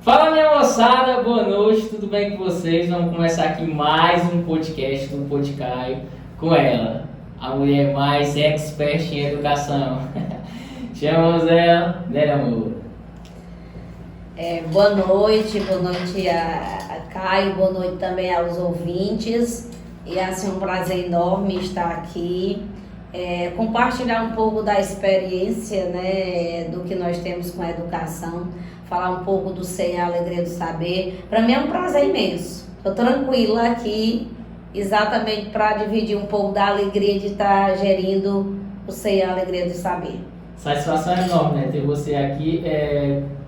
Fala, minha moçada, boa noite, tudo bem com vocês? Vamos começar aqui mais um podcast do Podcaio com ela, a mulher mais expert em educação. Chamamos ela, Nélia Moura. Boa noite a Caio, boa noite também aos ouvintes. E assim, um prazer enorme estar aqui, compartilhar um pouco da experiência, né, do que nós temos com a educação, falar um pouco do CEA Alegria do Saber. Para mim é um prazer imenso. Estou tranquila aqui, exatamente para dividir um pouco da alegria de estar gerindo o CEA Alegria do Saber. Satisfação enorme, né, ter você aqui.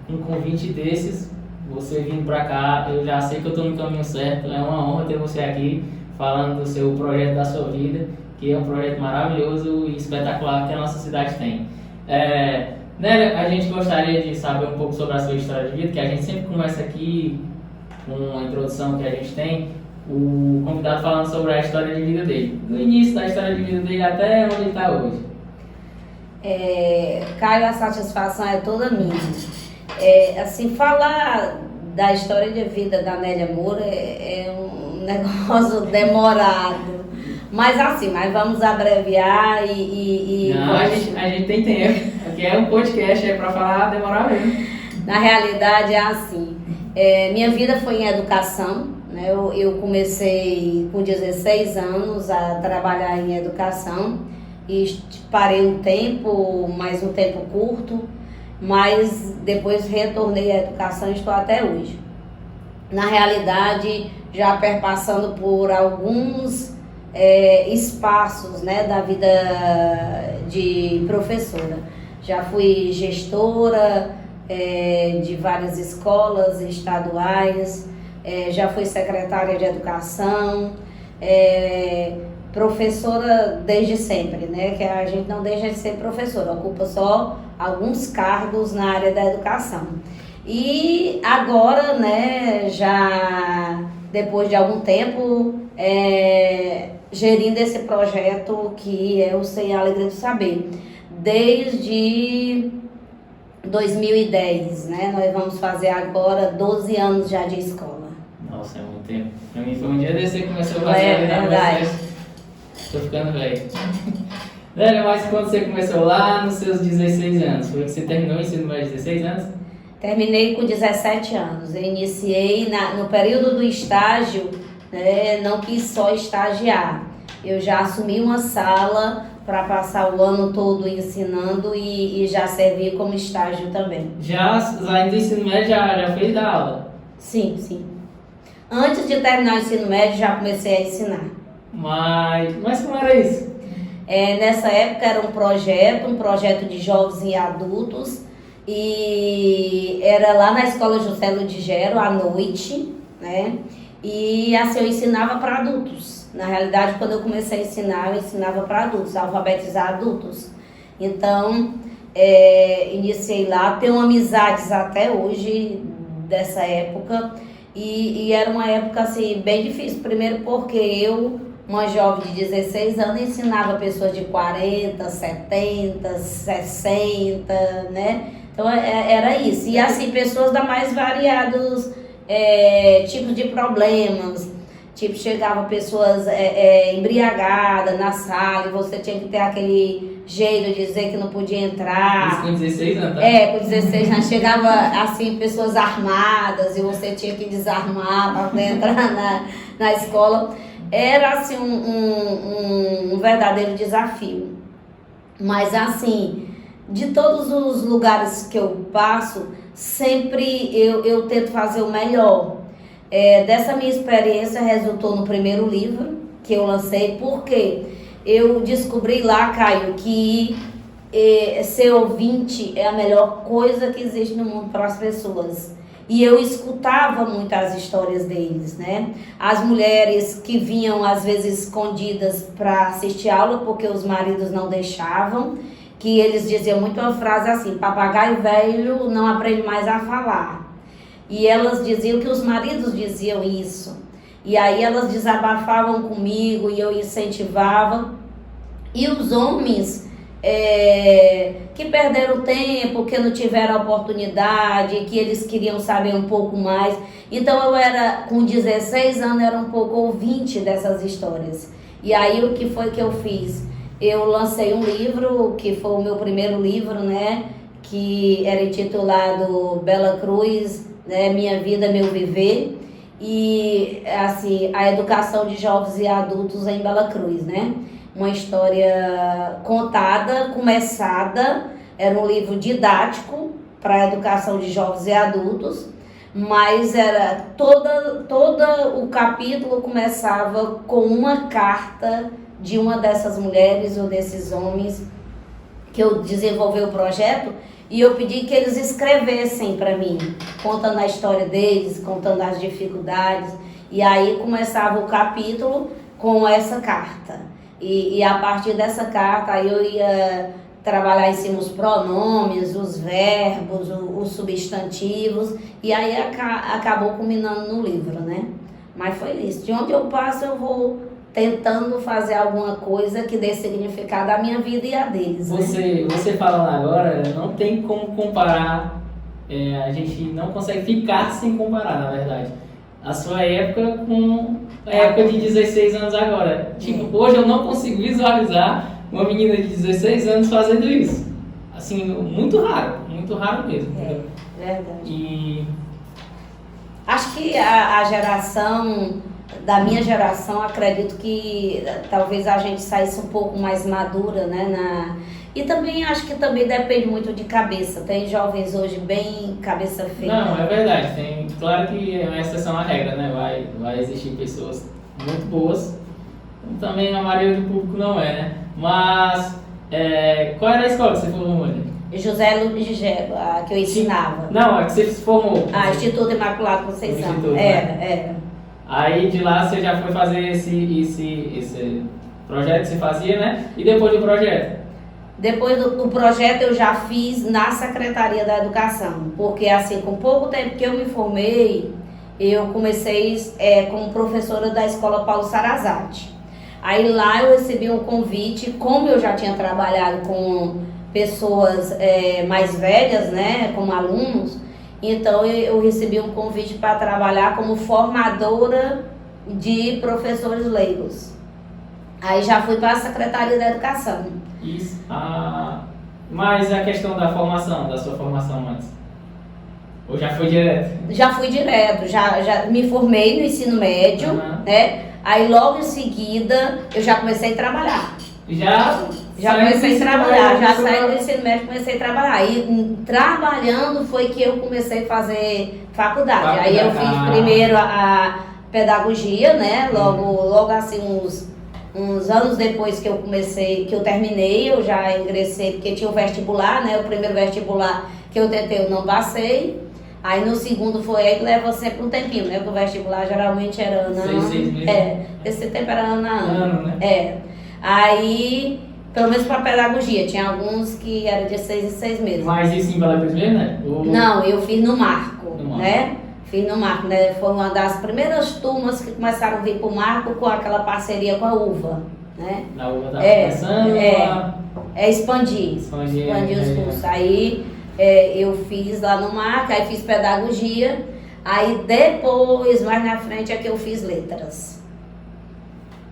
Um convite desses, você vindo para cá, eu já sei que eu estou no caminho certo. É uma honra ter você aqui falando do seu projeto da sua vida, que é um projeto maravilhoso e espetacular que a nossa cidade tem. Nélia, a gente gostaria de saber um pouco sobre a sua história de vida, que a gente sempre começa aqui com a introdução que a gente tem, o convidado falando sobre a história de vida dele, do início da história de vida dele até onde ele está hoje. Caio, a satisfação é toda minha. Assim, falar da história de vida da Nélia Moura é um negócio demorado. Mas vamos abreviar e Não, a gente tem tempo. Aqui é um podcast, para falar, demorar mesmo. Na realidade é assim. Minha vida foi em educação, né? Eu comecei com 16 anos a trabalhar em educação e parei um tempo, mas um tempo curto. Mas depois retornei à educação e estou até hoje. Na realidade, já perpassando por alguns espaços, né, da vida de professora. Já fui gestora de várias escolas estaduais, já fui secretária de educação, professora desde sempre, né? Que a gente não deixa de ser professora, ocupa só alguns cargos na área da educação. E agora, né, já depois de algum tempo, gerindo esse projeto que é o CEA Alegria do Saber, desde 2010, né? Nós vamos fazer agora 12 anos já de escola. Nossa, é muito tempo. Pra mim foi um dia desse que começou a fazer a verdade. Tô ficando velho. Nélia, mas quando você começou lá nos seus 16 anos, foi que você terminou o ensino médio 16 anos? Terminei com 17 anos. Eu iniciei no período do estágio, né, não quis só estagiar. Eu já assumi uma sala para passar o ano todo ensinando e já servi como estágio também. Já saindo do ensino médio, já fez dar aula? Sim, sim. Antes de terminar o ensino médio, já comecei a ensinar. Mas como era isso? Nessa época era um projeto de jovens e adultos, e era lá na Escola Juscelino de Gero, à noite, né? E assim, eu ensinava para adultos. Na realidade, quando eu comecei a ensinar, eu ensinava para adultos, alfabetizar adultos. Então, iniciei lá, tenho amizades até hoje dessa época, e era uma época assim, bem difícil. Primeiro porque eu, uma jovem de 16 anos, ensinava pessoas de 40, 70, 60, né? Então era isso. E assim, pessoas da mais variados tipos de problemas. Tipo, chegavam pessoas embriagadas na sala e você tinha que ter aquele jeito de dizer que não podia entrar. Isso com 16 anos, tá? Com 16 anos. Chegava, assim, pessoas armadas e você tinha que desarmar para poder entrar na escola. Era, assim, um verdadeiro desafio. Mas, assim, de todos os lugares que eu passo, sempre eu tento fazer o melhor. Dessa minha experiência resultou no primeiro livro que eu lancei, porque eu descobri lá, Caio, que ser ouvinte é a melhor coisa que existe no mundo para as pessoas. E eu escutava muitas histórias deles, né? As mulheres que vinham, às vezes, escondidas para assistir aula, porque os maridos não deixavam, que eles diziam muito uma frase assim: papagaio velho não aprende mais a falar. E elas diziam que os maridos diziam isso. E aí elas desabafavam comigo e eu incentivava. E os homens que perderam tempo, que não tiveram oportunidade, que eles queriam saber um pouco mais. Então eu era, com 16 anos, era um pouco ouvinte dessas histórias. E aí o que foi que eu fiz? Eu lancei um livro, que foi o meu primeiro livro, né? Que era intitulado Bela Cruz, né? Minha Vida, Meu Viver. E assim, a educação de jovens e adultos em Bela Cruz, né? Uma história contada, começada, era um livro didático para a educação de jovens e adultos, mas era todo o capítulo começava com uma carta de uma dessas mulheres ou desses homens que eu desenvolvi o projeto, e eu pedi que eles escrevessem para mim, contando a história deles, contando as dificuldades, e aí começava o capítulo com essa carta. E a partir dessa carta aí eu ia trabalhar em cima os pronomes, os verbos, os substantivos, e aí acabou culminando no livro, né? Mas foi isso. De onde eu passo eu vou tentando fazer alguma coisa que dê significado à minha vida e à deles. Você falando agora, não tem como comparar, a gente não consegue ficar sem comparar, na verdade, a sua época com a época de 16 anos agora. Tipo, hoje eu não consigo visualizar uma menina de 16 anos fazendo isso. Assim, muito raro mesmo. Verdade. E acho que a geração, da minha geração, acredito que talvez a gente saísse um pouco mais madura, né? E também acho que também depende muito de cabeça. Tem jovens hoje bem cabeça feita. não, é verdade. Claro que é uma exceção à regra, né? Vai existir pessoas muito boas, como também a maioria do público não é, né? Mas, qual era a escola que você formou, Mônica? José Luiz de Gelo, a que eu ensinava. Não, a que você se formou. Instituto Imaculado Conceição. Instituto, Era. Aí de lá você já foi fazer esse projeto que você fazia, né? E depois do projeto? Depois do projeto eu já fiz na Secretaria da Educação, porque assim, com pouco tempo que eu me formei, eu comecei como professora da Escola Paulo Sarazate. Aí lá eu recebi um convite, como eu já tinha trabalhado com pessoas mais velhas, né, como alunos, então eu recebi um convite para trabalhar como formadora de professores leigos. Aí já fui para a Secretaria da Educação. Isso. Mas a questão da formação, da sua formação antes? Ou já foi direto? Já fui direto, já me formei no ensino médio, né? Aí logo em seguida eu já comecei a trabalhar. Já comecei a trabalhar, já saí do ensino médio e comecei a trabalhar. E trabalhando foi que eu comecei a fazer faculdade. Aí eu fiz primeiro a pedagogia, né? Logo assim uns anos depois que eu terminei, eu já ingressei, porque tinha o vestibular, né? O primeiro vestibular que eu tentei eu não passei. Aí no segundo foi aí que leva sempre um tempinho, né? Porque o vestibular geralmente era ano a ano. 6 meses. Esse tempo era ano a ano. Né? Aí, pelo menos para pedagogia, tinha alguns que eram de 6 em 6 meses. Mas isso em Bela Cruz mesmo, né? Não, eu fiz no Marco, né? Fiz no Marco, né? Foi uma das primeiras turmas que começaram a vir pro Marco com aquela parceria com a UVA, né? Na UVA tava começando expandir os cursos. Aí eu fiz lá no Marco, aí fiz pedagogia, aí depois, mais na frente, é que eu fiz letras.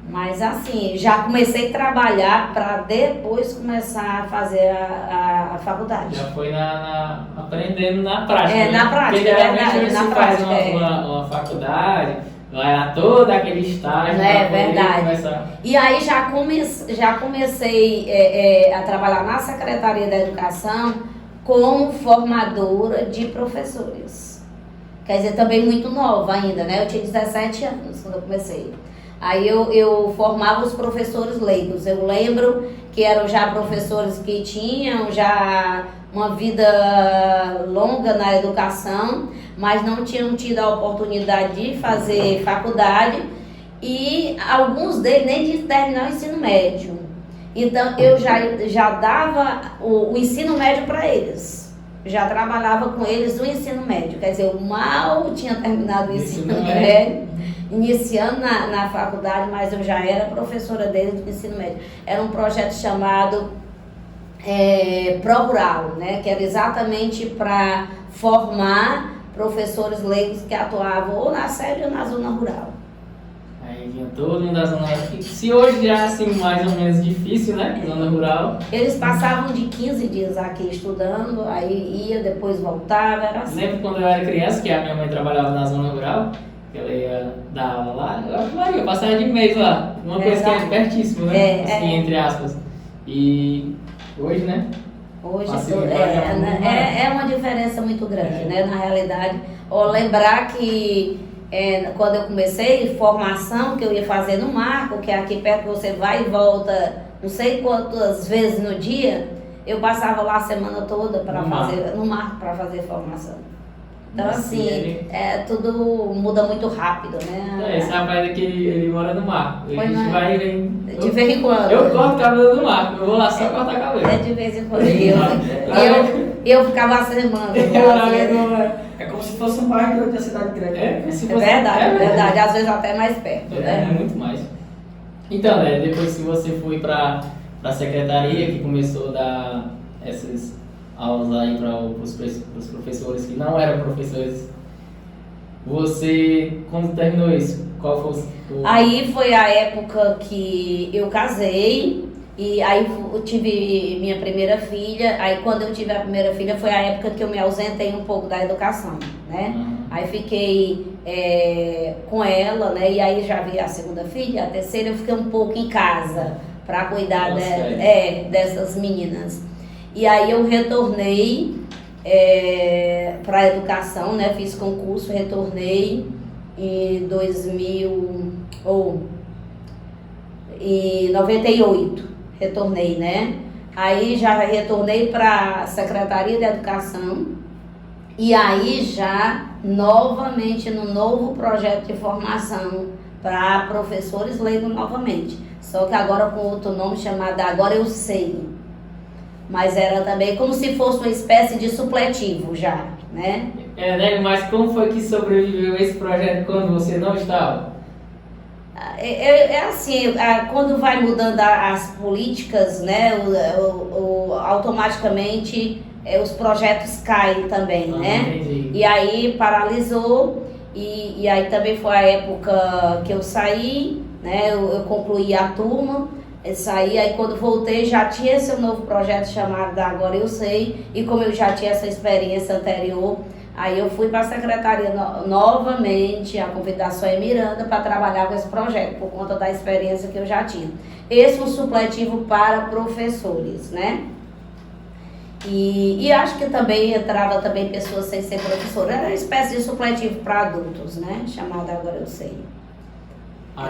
Mas assim, já comecei a trabalhar para depois começar a fazer a faculdade. Já foi aprendendo na prática. Na prática, porque geralmente você faz uma faculdade, vai lá todo aquele estágio. Verdade. Começar. E aí já comecei a trabalhar na Secretaria da Educação como formadora de professores. Quer dizer, também muito nova ainda, né? Eu tinha 17 anos quando eu comecei. Aí eu formava os professores leigos. Eu lembro que eram já professores que tinham já uma vida longa na educação, mas não tinham tido a oportunidade de fazer faculdade e alguns deles nem de terminar o ensino médio. Então eu já dava o ensino médio para eles. Já trabalhava com eles no ensino médio. Quer dizer, eu mal tinha terminado o ensino médio. Iniciando na faculdade, mas eu já era professora deles do ensino médio. Era um projeto chamado pró-rural, né? Que era exatamente para formar professores leigos que atuavam ou na sede ou na zona rural. Aí vinha todo mundo da zona rural. Se hoje já é assim mais ou menos difícil, né? Zona rural. Eles passavam de 15 dias aqui estudando, aí ia, depois voltava, era assim. Lembro quando eu era criança, que a minha mãe trabalhava na zona rural, que ela ia dar aula lá, eu passava de mês lá. Uma coisa que é pertíssimo, né? Assim, entre aspas. E hoje, né? Hoje é uma diferença muito grande, né? Na realidade, lembrar que quando eu comecei, formação que eu ia fazer no Marco, que é aqui perto, você vai e volta não sei quantas vezes no dia, eu passava lá a semana toda para fazer no Marco para fazer formação. Então, assim, tudo muda muito rápido, né? Esse rapaz aqui, ele mora no Marco. A gente vai e vem. De vez em quando. Eu corto cabelo do Marco, eu vou lá só cortar cabelo. De vez em quando. Eu ficava a semana. É como se fosse um bairro da cidade grande. Verdade. Às vezes até mais perto, né? É muito mais. Então, né, depois que você foi para a secretaria, que começou a dar essas aulas aí para os professores que não eram professores, você, quando terminou isso, qual foi o... Aí foi a época que eu casei, e aí eu tive minha primeira filha. Aí quando eu tive a primeira filha foi a época que eu me ausentei um pouco da educação, né? Aí fiquei com ela, né? E aí já vi a segunda filha, a terceira, eu fiquei um pouco em casa para cuidar dessas meninas. E aí eu retornei para a educação, né? Fiz concurso, retornei em 98, retornei, né? Aí já retornei para a Secretaria de Educação e aí já novamente no novo projeto de formação para professores leigos novamente. Só que agora com outro nome chamado Agora Eu Sei. Mas era também como se fosse uma espécie de supletivo já, né? Né? Mas como foi que sobreviveu esse projeto quando você não estava? Assim, quando vai mudando as políticas, né? Automaticamente os projetos caem também, né? Entendi. E aí paralisou, e aí também foi a época que eu saí, né? Eu concluí a turma. Saí, aí quando voltei já tinha esse novo projeto chamado Agora Eu Sei, e como eu já tinha essa experiência anterior, aí eu fui para a secretaria novamente, a convite da Sônia Miranda, para trabalhar com esse projeto, por conta da experiência que eu já tinha. Esse é um supletivo para professores, né? E acho que também entrava também pessoas sem ser professor, era uma espécie de supletivo para adultos, né? Chamado Agora Eu Sei.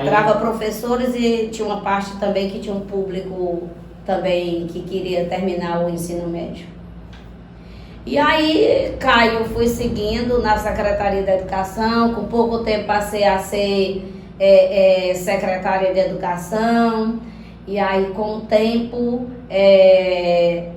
Entrava professores e tinha uma parte também que tinha um público também que queria terminar o ensino médio. E aí, Caio, fui seguindo na Secretaria de Educação, com pouco tempo passei a ser secretária de Educação, e aí com o tempo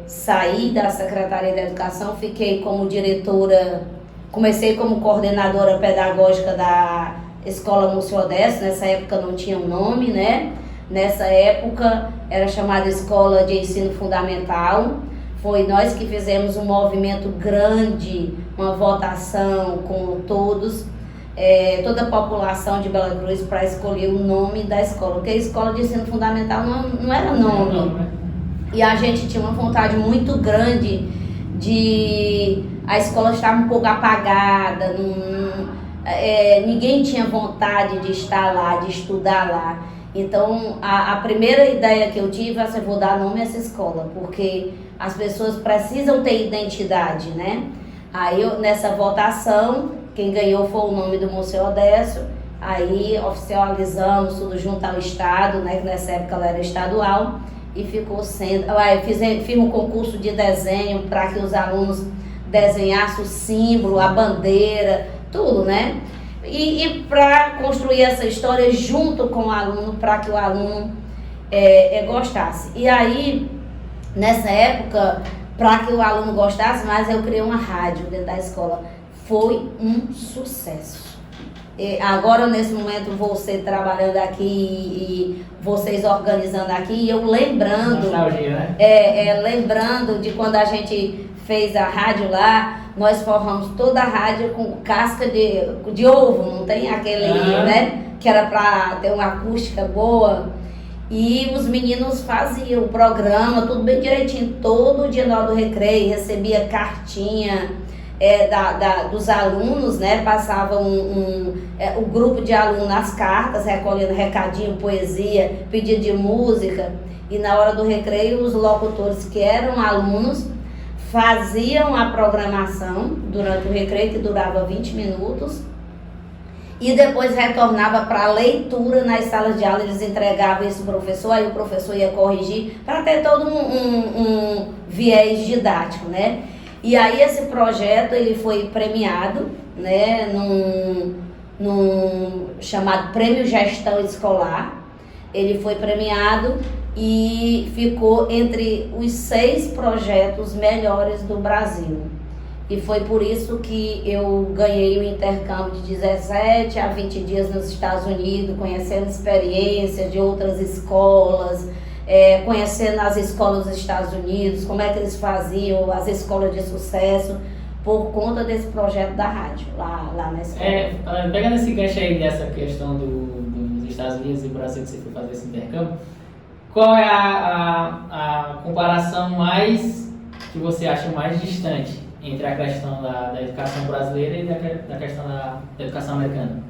saí da Secretaria de Educação, fiquei como diretora, comecei como coordenadora pedagógica da Escola Múcio Odécio. Nessa época não tinha um nome, né? Nessa época era chamada Escola de Ensino Fundamental. Foi nós que fizemos um movimento grande, uma votação com todos, toda a população de Bela Cruz para escolher o nome da escola. Porque a Escola de Ensino Fundamental não era nome. E a gente tinha uma vontade muito grande de... A escola estava um pouco apagada, ninguém tinha vontade de estar lá, de estudar lá. Então, a primeira ideia que eu tive é assim, vou dar nome a essa escola, porque as pessoas precisam ter identidade, né? Aí, nessa votação, quem ganhou foi o nome do Múcio Odécio. Aí, oficializamos tudo junto ao Estado, né? Que nessa época ela era estadual, e ficou sendo... Fiz um concurso de desenho para que os alunos desenhassem o símbolo, a bandeira, tudo, né? E para construir essa história junto com o aluno, para que o aluno gostasse. E aí, nessa época, para que o aluno gostasse mais, eu criei uma rádio dentro da escola. Foi um sucesso. agora nesse momento você trabalhando aqui e vocês organizando aqui, e eu lembrando, Nostalgia, né? lembrando de quando a gente fez a rádio lá, nós forramos toda a rádio com casca de ovo, não tem aquele, né? Que era para ter uma acústica boa. E os meninos faziam o programa, tudo bem direitinho, todo dia na hora do recreio, recebia cartinha dos alunos, né? Passava o grupo de alunos nas cartas, recolhendo recadinho, poesia, pedido de música. E na hora do recreio, os locutores que eram alunos faziam a programação durante o recreio, que durava 20 minutos. E depois retornava para a leitura nas salas de aula, eles entregavam isso para o professor, aí o professor ia corrigir, para ter todo um viés didático, né? E aí esse projeto, ele foi premiado, né, num chamado Prêmio Gestão Escolar. Ele foi premiado e ficou entre os 6 projetos melhores do Brasil. E foi por isso que eu ganhei o intercâmbio de 17 a 20 dias nos Estados Unidos, conhecendo experiências de outras escolas, conhecendo as escolas dos Estados Unidos, como é que eles faziam, as escolas de sucesso, por conta desse projeto da rádio, lá na escola. Pegando esse gancho aí dessa questão dos Estados Unidos e do Brasil, que você foi fazer esse intercâmbio, qual é a comparação que você acha mais distante entre a questão da educação brasileira e da questão da educação americana?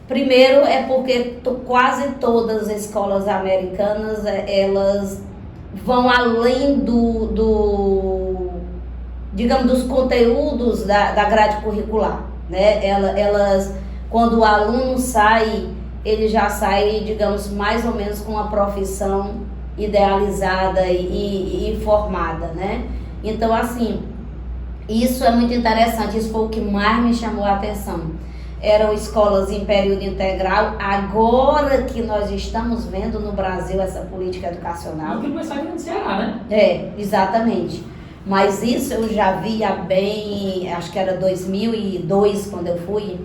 Primeiro é porque quase todas as escolas americanas, elas vão além digamos, dos conteúdos da grade curricular, né? Elas, quando o aluno sai, ele já sai, digamos, mais ou menos com uma profissão idealizada e formada, né? Então, assim, isso é muito interessante, isso foi o que mais me chamou a atenção. Eram escolas em período integral, agora que nós estamos vendo no Brasil essa política educacional. E que começou aqui no Ceará, né? Exatamente. Mas isso eu já via bem, acho que era 2002 quando eu fui.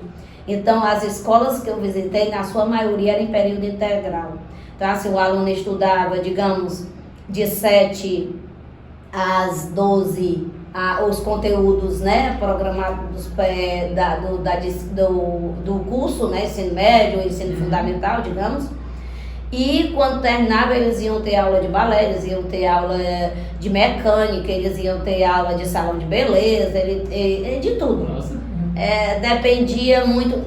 Então, as escolas que eu visitei, na sua maioria, eram em período integral. Então, assim, o aluno estudava, digamos, de 7 às 12, os conteúdos, né, programados do curso, né, ensino médio, ensino fundamental, digamos. E quando terminava, eles iam ter aula de balé, eles iam ter aula de mecânica, eles iam ter aula de salão de beleza, de tudo. Nossa. Dependia muito,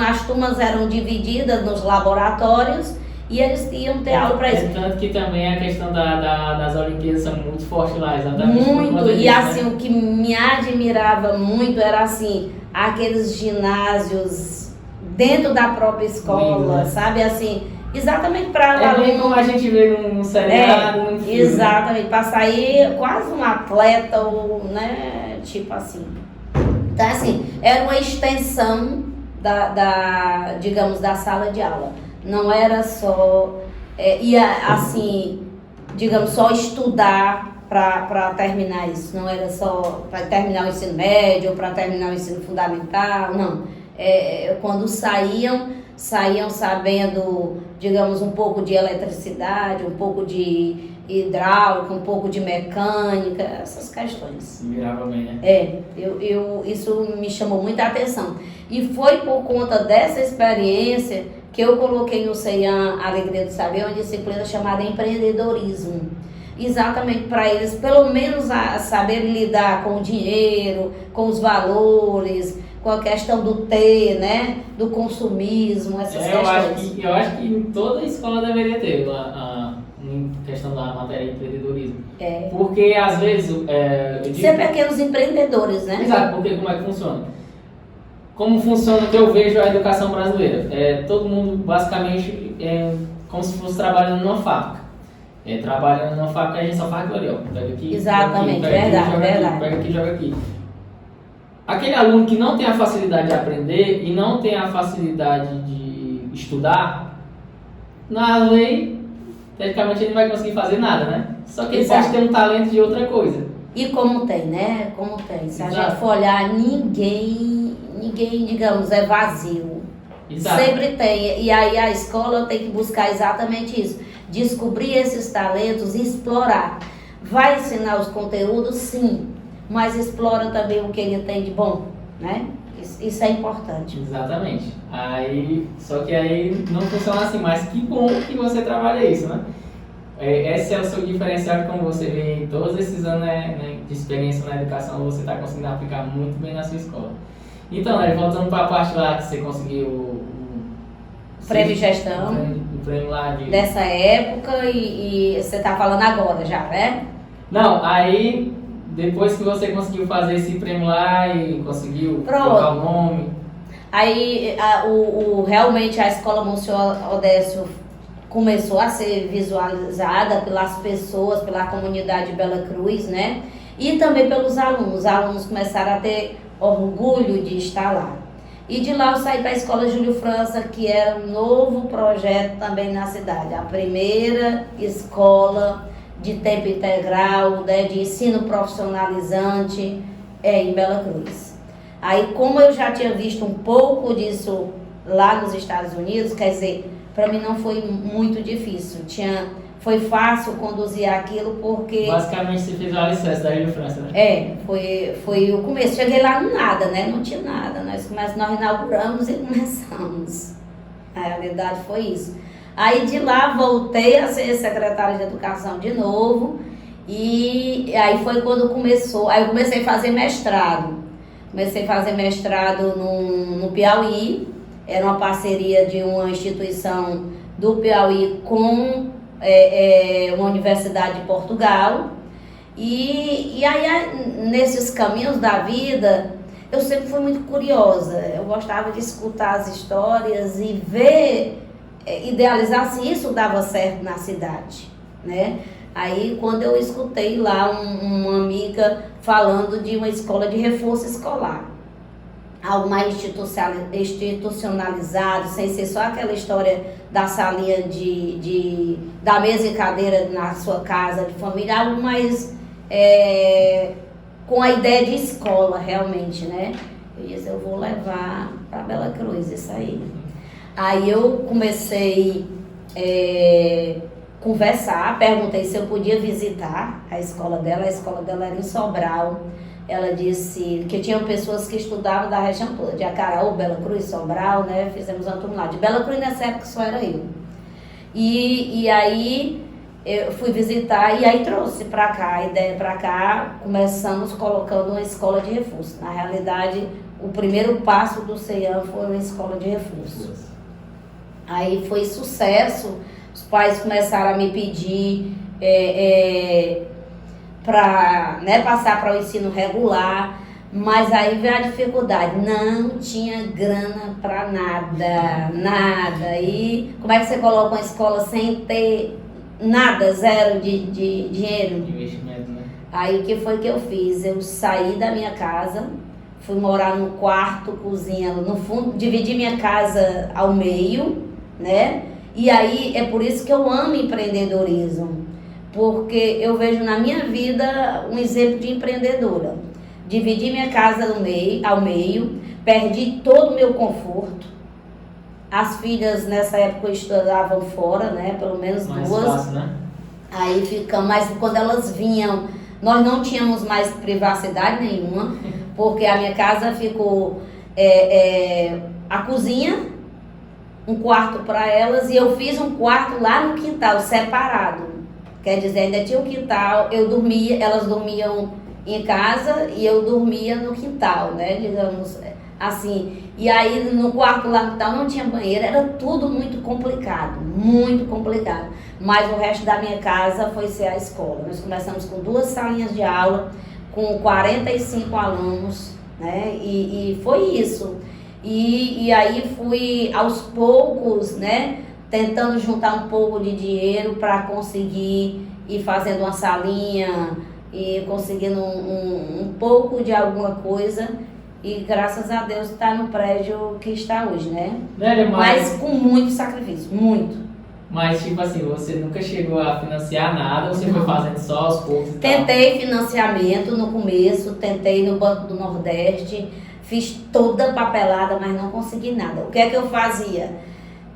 as turmas eram divididas nos laboratórios e eles iam ter aula para isso. Tanto que também a questão das Olimpíadas são muito forte lá, exatamente. Muito, e disso, assim, né? o que me admirava muito era assim, aqueles ginásios dentro da própria escola, Lindo, né? sabe, assim, exatamente para bem como a gente vê num seriado, num filme. Exatamente, para sair quase um atleta, ou, né, tipo assim. Então, assim, era uma extensão digamos, da sala de aula. Não era só, assim, digamos, só estudar para terminar isso. Não era só para terminar o ensino médio, ou para terminar o ensino fundamental, não. Quando saíam sabendo, digamos, um pouco de eletricidade, um pouco de hidráulica, um pouco de mecânica, essas questões. Mirava bem, né? Isso me chamou muita atenção. E foi por conta dessa experiência que eu coloquei no CEIAM Alegria do Saber uma disciplina chamada empreendedorismo. Exatamente para eles, pelo menos, saberem lidar com o dinheiro, com os valores, com a questão do ter, né? Do consumismo, essas questões. Eu acho que em toda escola deveria ter a questão da matéria empreendedorismo. Porque às vezes... Ser pequenos empreendedores, né? Exato, porque como é que funciona? Como funciona o que eu vejo a educação brasileira? Todo mundo basicamente como se fosse trabalhando numa fábrica. Trabalhando numa fábrica, a gente só faz aquilo ali, ó. Pega aqui, exatamente, pega aqui, verdade, joga verdade. aqui, pega aqui, joga aqui. Aquele aluno que não tem a facilidade de aprender e não tem a facilidade de estudar, na lei, teoricamente ele não vai conseguir fazer nada, né? Só que ele pode ter um talento de outra coisa. E como tem, né? Como tem. Se a Exato. gente for olhar, ninguém, digamos, é vazio. Exato. Sempre tem. E aí a escola tem que buscar exatamente isso. Descobrir esses talentos e explorar. Vai ensinar os conteúdos, sim, mas explora também o que ele tem de bom, né? Isso é importante. Exatamente. Aí, só que aí não funciona assim, mas que bom que você trabalha isso, né? Esse é o seu diferencial, como você vê em todos esses anos, né, de experiência na educação, você está conseguindo aplicar muito bem na sua escola. Então, né, voltando para a parte lá que você conseguiu o Prêmio Gestão, o prêmio lá de... dessa época e você está falando agora já, né? Não, aí depois que você conseguiu fazer esse prêmio lá e conseguiu colocar o nome... Aí realmente a Escola Monsenhor Odécio começou a ser visualizada pelas pessoas, pela comunidade de Bela Cruz, né? E também pelos alunos. Os alunos começaram a ter orgulho de estar lá. E de lá eu saí para a Escola Júlio França, que era um novo projeto também na cidade. A primeira escola de tempo integral, né, de ensino profissionalizante em Bela Cruz. Aí, como eu já tinha visto um pouco disso lá nos Estados Unidos, quer dizer, para mim não foi muito difícil. Foi fácil conduzir aquilo porque... Basicamente você fez o alicerce da Júlio França, né? Foi o começo. Cheguei lá no nada, né? Não tinha nada. Nós inauguramos e começamos. A realidade foi isso. Aí de lá voltei a ser secretária de Educação de novo. E aí foi quando começou... Aí eu comecei a fazer mestrado. Comecei a fazer mestrado no Piauí. Era uma parceria de uma instituição do Piauí com uma universidade de Portugal. E aí, nesses caminhos da vida, eu sempre fui muito curiosa. Eu gostava de escutar as histórias e ver, idealizar se isso dava certo na cidade, né? Aí, quando eu escutei lá uma amiga falando de uma escola de reforço escolar, algo mais institucionalizado, sem ser só aquela história da salinha da mesa e cadeira na sua casa de família, algo mais com a ideia de escola realmente, né? Eu disse, eu vou levar para Bela Cruz isso aí. Aí eu comecei conversar, perguntei se eu podia visitar a escola dela era em Sobral. Ela disse que tinham pessoas que estudavam da região toda, de Acaraú, Bela Cruz, Sobral, né? Fizemos uma turma lá. De Bela Cruz nessa época só era eu. E aí eu fui visitar e aí trouxe para cá, a ideia para cá, começamos colocando uma escola de reforço. Na realidade, o primeiro passo do CEAM foi uma escola de reforço. Aí foi sucesso, os pais começaram a me pedir para passar para o ensino regular, mas aí veio a dificuldade, não tinha grana para nada. E como é que você coloca uma escola sem ter nada, zero de dinheiro? Investimento, né? Aí o que foi que eu fiz? Eu saí da minha casa, fui morar no quarto, cozinha, no fundo, dividi minha casa ao meio, né? E aí é por isso que eu amo empreendedorismo. Porque eu vejo na minha vida um exemplo de empreendedora. Dividi minha casa ao meio, perdi todo o meu conforto. As filhas nessa época estudavam fora, né? Pelo menos mais duas. Fácil, né? Aí ficamos, mas quando elas vinham, nós não tínhamos mais privacidade nenhuma, porque a minha casa ficou a cozinha, um quarto para elas, e eu fiz um quarto lá no quintal, separado. Quer dizer, ainda tinha um quintal, eu dormia, elas dormiam em casa e eu dormia no quintal, né? Digamos assim. E aí no quarto lá no quintal não tinha banheiro, era tudo muito complicado. Mas o resto da minha casa foi ser a escola. Nós começamos com 2 salinhas de aula, com 45 alunos, né? E foi isso. E aí fui aos poucos, né? Tentando juntar um pouco de dinheiro para conseguir ir fazendo uma salinha e conseguindo um pouco de alguma coisa. E graças a Deus está no prédio que está hoje, né? Mas com muito sacrifício, muito. Mas tipo assim, você nunca chegou a financiar nada, você foi fazendo só aos poucos e Tentei financiamento no começo, tentei no Banco do Nordeste, fiz toda a papelada, mas não consegui nada. O que é que eu fazia?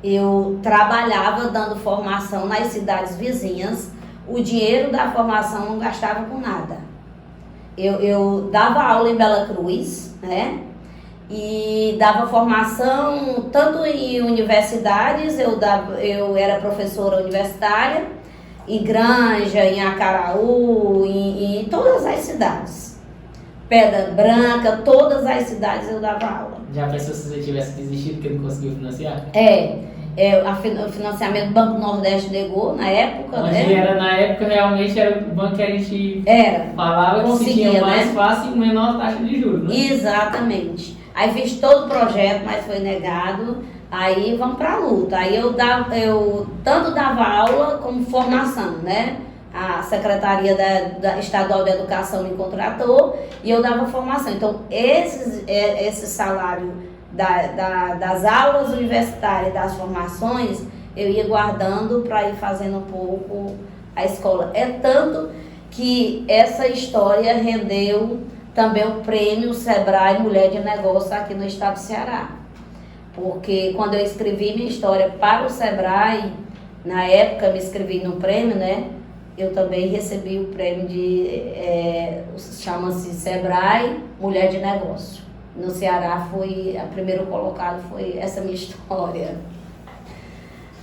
Eu trabalhava dando formação nas cidades vizinhas, o dinheiro da formação não gastava com nada. Eu dava aula em Bela Cruz, né? E dava formação tanto em universidades, eu era professora universitária, em Granja, em Acaraú, em todas as cidades. Pedra Branca, todas as cidades eu dava aula. Já pensou se você tivesse desistido porque não conseguiu financiar? O financiamento do Banco Nordeste negou na época, Onde né? era, na época, realmente era o banco que a gente falava que se conseguia, tinha mais né? fácil e menor taxa de juros, né? Exatamente. Aí fiz todo o projeto, mas foi negado. Aí vamos para a luta. Aí eu tanto dava aula como formação, né? A Secretaria da Estadual de Educação me contratou e eu dava formação. Então, esse salário das aulas universitárias, das formações, eu ia guardando para ir fazendo um pouco a escola. É tanto que essa história rendeu também o prêmio Sebrae Mulher de Negócio aqui no estado do Ceará. Porque quando eu escrevi minha história para o Sebrae, na época me inscrevi no prêmio, né? Eu também recebi o prêmio chama-se Sebrae Mulher de Negócio. No Ceará a primeiro colocado foi essa minha história.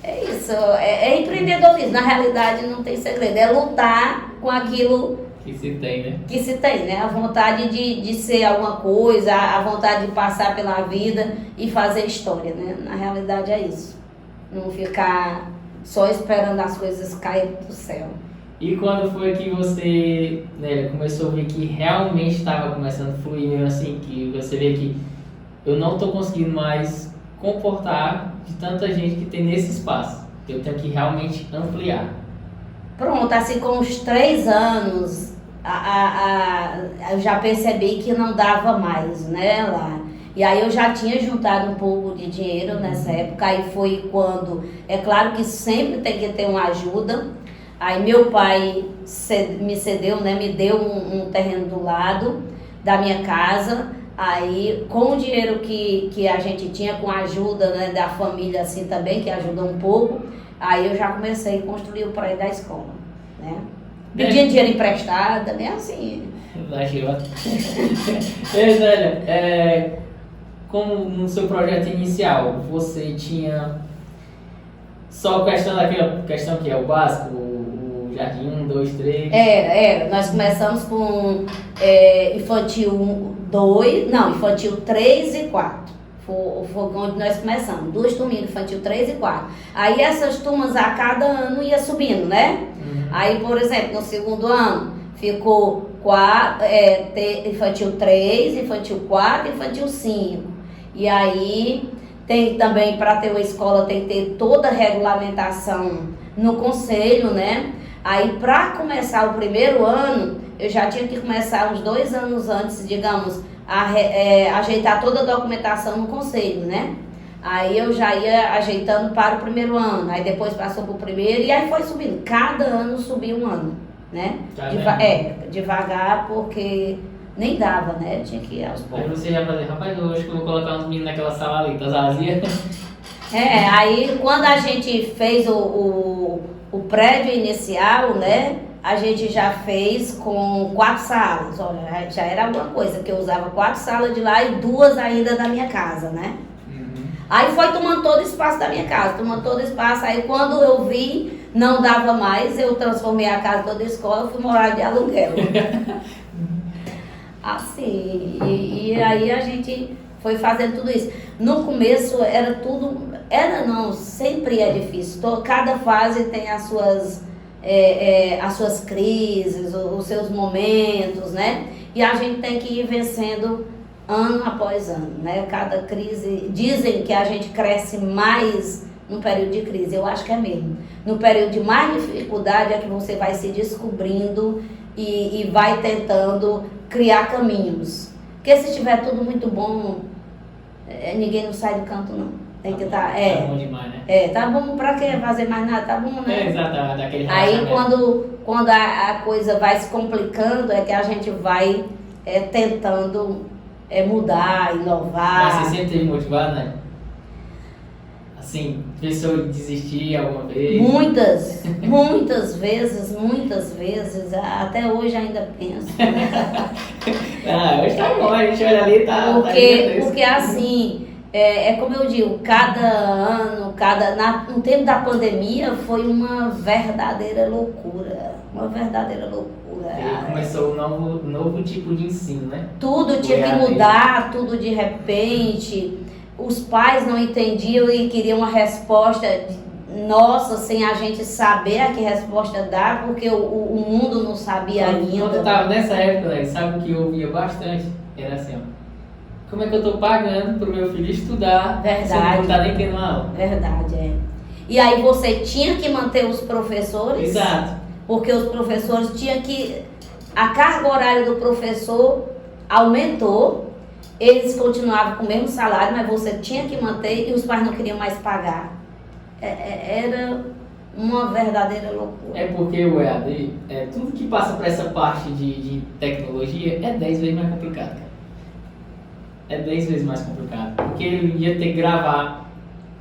É isso, é empreendedorismo. Na realidade não tem segredo, é lutar com aquilo que se tem, né? Que se tem, né? A vontade de ser alguma coisa, a vontade de passar pela vida e fazer história, né? Na realidade é isso. Não ficar só esperando as coisas caírem do céu. E quando foi que você, Nélia, começou a ver que realmente estava começando a fluir mesmo assim, que você vê que eu não estou conseguindo mais comportar de tanta gente que tem nesse espaço, que eu tenho que realmente ampliar? Pronto, assim com uns 3 anos, eu já percebi que não dava mais, né, lá. E aí eu já tinha juntado um pouco de dinheiro nessa época, aí foi quando, é claro que sempre tem que ter uma ajuda. Aí meu pai me cedeu, né, me deu um terreno do lado da minha casa. Aí com o dinheiro que a gente tinha, com a ajuda, né, da família assim também, que ajudou um pouco, aí eu já comecei a construir o prédio da escola, né? Pedindo dinheiro emprestado, né, assim. Ei, Nélia, como no seu projeto inicial, você tinha só daquela questão que é o básico, o jardim 1, 2, 3? Era. Nós começamos com infantil 3 e 4. Foi onde nós começamos. 2 turminhas, infantil 3 e 4. Aí essas turmas a cada ano ia subindo, né? Aí, por exemplo, no segundo ano ficou infantil 3, infantil 4 e infantil 5. E aí tem também, para ter uma escola, tem que ter toda a regulamentação no conselho, né? Aí, para começar o primeiro ano, eu já tinha que começar uns 2 anos antes, digamos, ajeitar toda a documentação no conselho, né? Aí eu já ia ajeitando para o primeiro ano, aí depois passou para o primeiro, e aí foi subindo. Cada ano subia um ano, né? Devagar, porque nem dava, né? Tinha que ir aos poucos. Aí você já fazer, rapaz, eu acho que eu vou colocar uns meninos naquela sala ali, tá vazia. Aí quando a gente fez o prédio inicial, né? A gente já fez com 4 salas. Olha, já era alguma coisa, porque eu usava 4 salas de lá e 2 ainda da minha casa, né? Aí foi tomando todo o espaço da minha casa, tomando todo o espaço. Aí quando eu vi, não dava mais, eu transformei a casa toda em escola, fui morar de aluguel. Assim, e aí a gente foi fazendo tudo isso. No começo sempre é difícil. Cada fase tem as suas crises, os seus momentos, né? E a gente tem que ir vencendo ano após ano, né? Cada crise, dizem que a gente cresce mais no período de crise, eu acho que é mesmo. No período de mais dificuldade é que você vai se descobrindo e vai tentando criar caminhos. Porque se estiver tudo muito bom, ninguém não sai do canto, não. Tem que estar. Tá bom demais, né? Tá bom, pra que fazer mais nada? Tá bom, né? Exato, daquele Aí quando a coisa vai se complicando, é que a gente vai tentando mudar, inovar. Mas você sempre teve motivado, né? Assim, pensou em desistir alguma vez? Muitas vezes, até hoje ainda penso. Hoje tá bom, a gente olha ali e tá. Porque assim, é como eu digo, cada ano, no tempo da pandemia foi uma verdadeira loucura. E começou um novo tipo de ensino, né? Tudo tinha que mudar, tudo de repente. Os pais não entendiam e queriam uma resposta nossa, sem a gente saber a que resposta dar, porque o mundo não sabia ainda. Quando eu estava nessa época, né, sabe o que eu ouvia bastante? Era assim, ó, como é que eu estou pagando para o meu filho estudar se eu não está nem tendo uma aula? Verdade, é. E aí você tinha que manter os professores. Exato. Porque os professores tinham que... A carga horária do professor aumentou. Eles continuavam com o mesmo salário, mas você tinha que manter e os pais não queriam mais pagar. Era uma verdadeira loucura. É porque o EAD, tudo que passa para essa parte de tecnologia é 10 vezes mais complicado, cara. É 10 vezes mais complicado. Porque ele ia ter que gravar,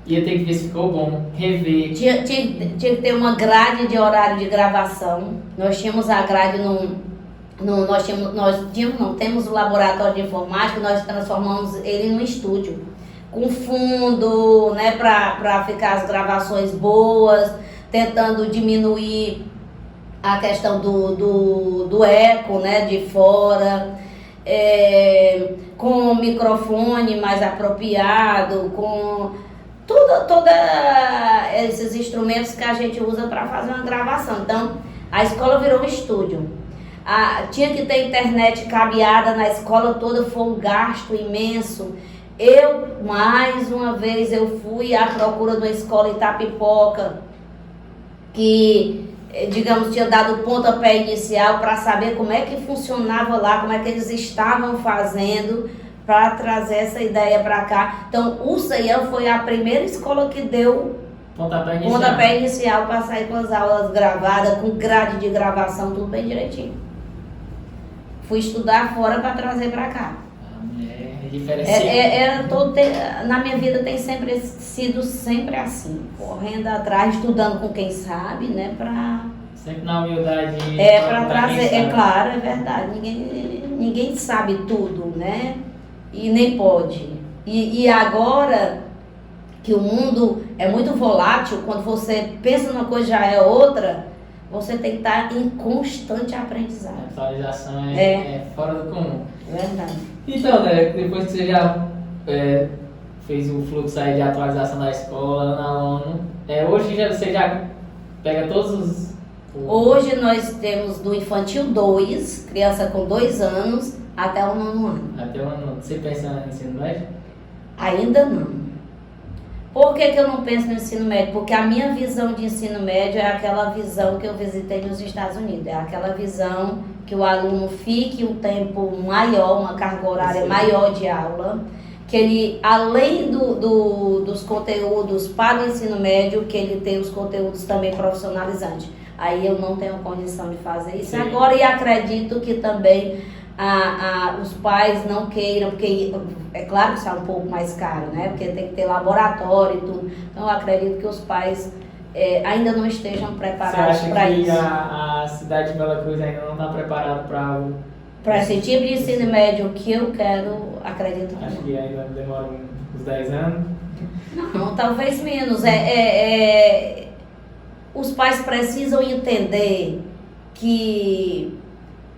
ia ter que ver se ficou bom, rever. Tinha que ter uma grade de horário de gravação. Nós tínhamos a grade temos o laboratório de informática, nós transformamos ele num estúdio, com fundo, né, para ficar as gravações boas, tentando diminuir a questão do eco, né, de fora, com o microfone mais apropriado, com todos esses instrumentos que a gente usa para fazer uma gravação. Então, a escola virou um estúdio. Tinha que ter internet cabeada na escola toda, foi um gasto imenso. Mais uma vez, eu fui à procura de uma escola em Itapipoca, que, digamos, tinha dado o pontapé inicial para saber como é que funcionava lá, como é que eles estavam fazendo para trazer essa ideia para cá. Então, o CEIAM foi a primeira escola que deu pontapé inicial para sair com as aulas gravadas, com grade de gravação, tudo bem direitinho. Fui estudar fora para trazer para cá. É diferenciado. Na minha vida tem sido sempre assim, correndo atrás, estudando com quem sabe, né, sempre na humildade. Para trazer, é claro, é verdade. Ninguém sabe tudo, né? E nem pode. E agora que o mundo é muito volátil, quando você pensa numa coisa já é outra, você tem que estar em constante aprendizado. A atualização é fora do comum. Verdade. Então, né, depois que você já fez o fluxo aí de atualização da escola, na ONU, hoje você já pega todos os... Hoje nós temos do infantil 2, criança com 2 anos, até o 9º ano. Até o 9º ano. Você pensa no ensino médio? Ainda não. Por que eu não penso no ensino médio? Porque a minha visão de ensino médio é aquela visão que eu visitei nos Estados Unidos. É aquela visão que o aluno fique um tempo maior, uma carga horária maior de aula, que ele, além dos conteúdos para o ensino médio, que ele tem os conteúdos também profissionalizantes. Aí eu não tenho condição de fazer isso agora e acredito que também os pais não queiram, porque é claro que isso é um pouco mais caro, né? Porque tem que ter laboratório e tudo. Então eu acredito que os pais ainda não estejam preparados para isso. Você acha que a cidade de Bela Cruz ainda não está preparada para algo? Para esse tipo de ensino médio que eu quero, acredito que Acho não. que ainda demora uns 10 anos? Não, talvez menos. Os pais precisam entender que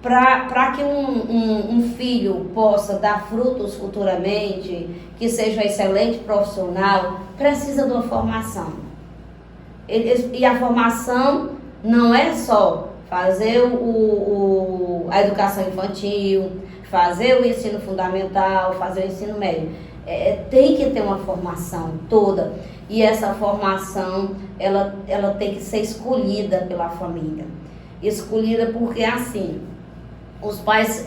para que um filho possa dar frutos futuramente, que seja um excelente profissional, precisa de uma formação. E a formação não é só fazer a educação infantil, fazer o ensino fundamental, fazer o ensino médio. Tem que ter uma formação toda. E essa formação, ela tem que ser escolhida pela família. Escolhida porque, assim, os pais,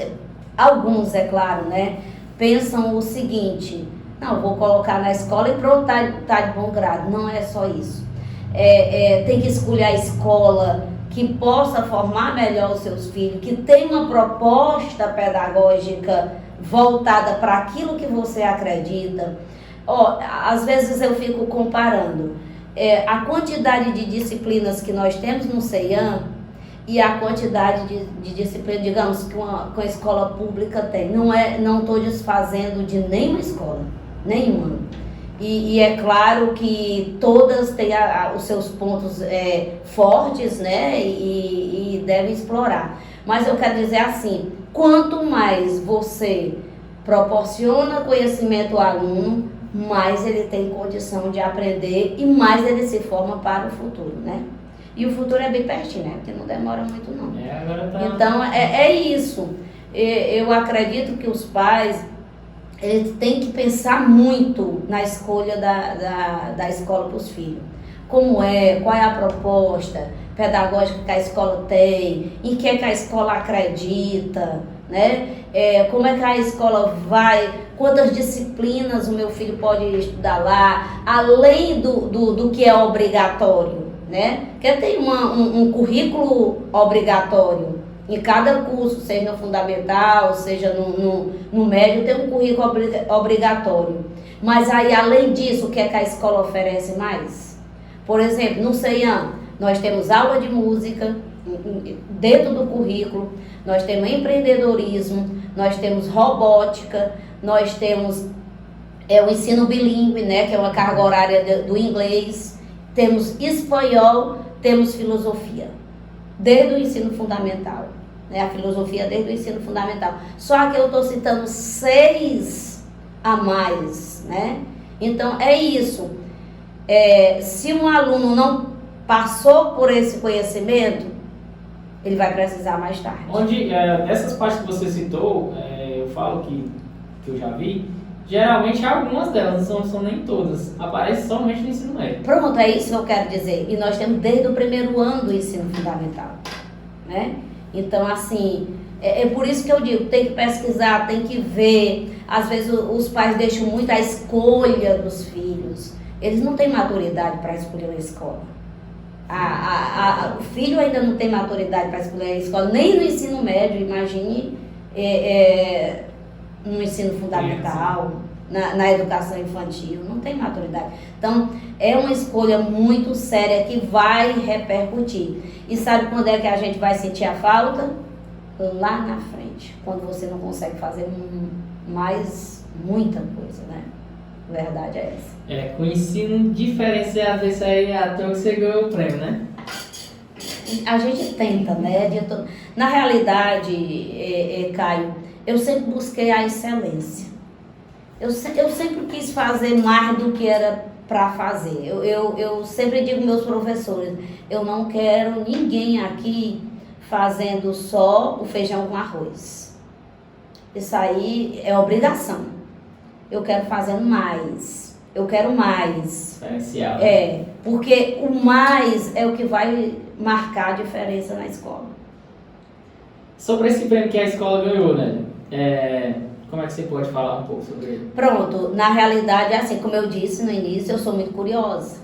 alguns, é claro, né, pensam o seguinte: não, vou colocar na escola e pronto, tá de bom grado. Não é só isso. Tem que escolher a escola que possa formar melhor os seus filhos, que tenha uma proposta pedagógica voltada para aquilo que você acredita. Ó, às vezes eu fico comparando a quantidade de disciplinas que nós temos no CEAM e a quantidade de disciplina, digamos, que uma escola pública tem. Não estou desfazendo de nenhuma escola, nenhuma. E é claro que todas têm os seus pontos fortes, né? E devem explorar. Mas eu quero dizer assim, quanto mais você proporciona conhecimento ao aluno, mais ele tem condição de aprender e mais ele se forma para o futuro, né? E o futuro é bem pertinho, né? Porque não demora muito, não. Agora tá... Então, é isso. Eu acredito que os pais, eles têm que pensar muito na escolha da escola para os filhos. Qual é a proposta pedagógica que a escola tem, em que é que a escola acredita, né? Como é que a escola vai, quantas disciplinas o meu filho pode estudar lá, além do que é obrigatório, né? Porque tem um currículo obrigatório em cada curso, seja no fundamental, seja no médio, tem um currículo obrigatório. Mas aí, além disso, o que é que a escola oferece mais? Por exemplo, no CEAM, nós temos aula de música dentro do currículo, nós temos empreendedorismo, nós temos robótica, nós temos o ensino bilíngue, né, que é uma carga horária do inglês, temos espanhol, temos filosofia, desde o ensino fundamental, né, a filosofia desde o ensino fundamental. Só que eu estou citando 6 a mais, né? Então é isso. Se um aluno não passou por esse conhecimento, ele vai precisar mais tarde. Dessas partes que você citou, eu falo que eu já vi, geralmente algumas delas, não são nem todas, aparecem somente no ensino médio. Pronto, é isso que eu quero dizer. E nós temos desde o primeiro ano do ensino fundamental, né? Então, assim, é por isso que eu digo, tem que pesquisar, tem que ver. Às vezes os pais deixam muito a escolha dos filhos. Eles não têm maturidade para escolher uma escola. O filho ainda não tem maturidade para escolher a escola, nem no ensino médio, imagine no ensino fundamental, na educação infantil, não tem maturidade. Então, é uma escolha muito séria que vai repercutir. E sabe quando é que a gente vai sentir a falta? Lá na frente, quando você não consegue fazer mais muita coisa, né? A verdade é essa. Com ensino diferenciado, isso aí é à toa que você ganhou o prêmio, né? A gente tenta, né? Na realidade, Caio, eu sempre busquei a excelência. Eu sempre quis fazer mais do que era para fazer. Eu sempre digo aos meus professores, eu não quero ninguém aqui fazendo só o feijão com arroz. Isso aí é obrigação. Eu quero fazer mais. Eu quero mais. Diferencial. Porque o mais é o que vai marcar a diferença na escola. Sobre esse prêmio que a escola ganhou, né? Como é que você pode falar um pouco sobre ele? Pronto, na realidade, assim como eu disse no início, eu sou muito curiosa.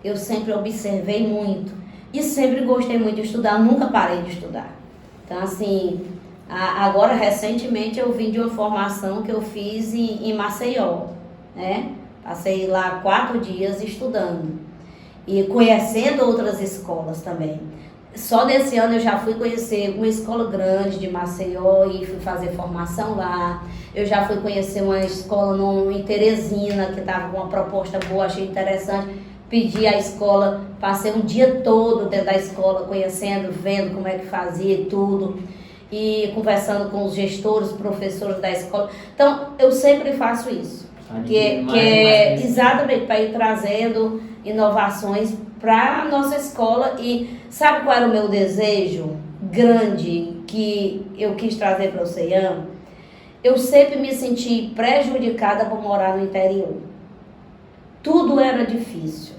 Eu sempre observei muito e sempre gostei muito de estudar, nunca parei de estudar. Então, assim, agora recentemente eu vim de uma formação que eu fiz em Maceió, né? Passei lá 4 dias estudando e conhecendo outras escolas também. Só nesse ano eu já fui conhecer uma escola grande de Maceió e fui fazer formação lá. Eu já fui conhecer uma escola em Teresina, que estava com uma proposta boa, achei interessante. Pedi à escola, passei um dia todo dentro da escola, conhecendo, vendo como é que fazia e tudo. E conversando com os gestores, professores da escola. Então, eu sempre faço isso. Exatamente, para ir trazendo inovações para a nossa escola. E sabe qual era o meu desejo grande que eu quis trazer para o CEAM? Eu sempre me senti prejudicada por morar no interior. Tudo era difícil.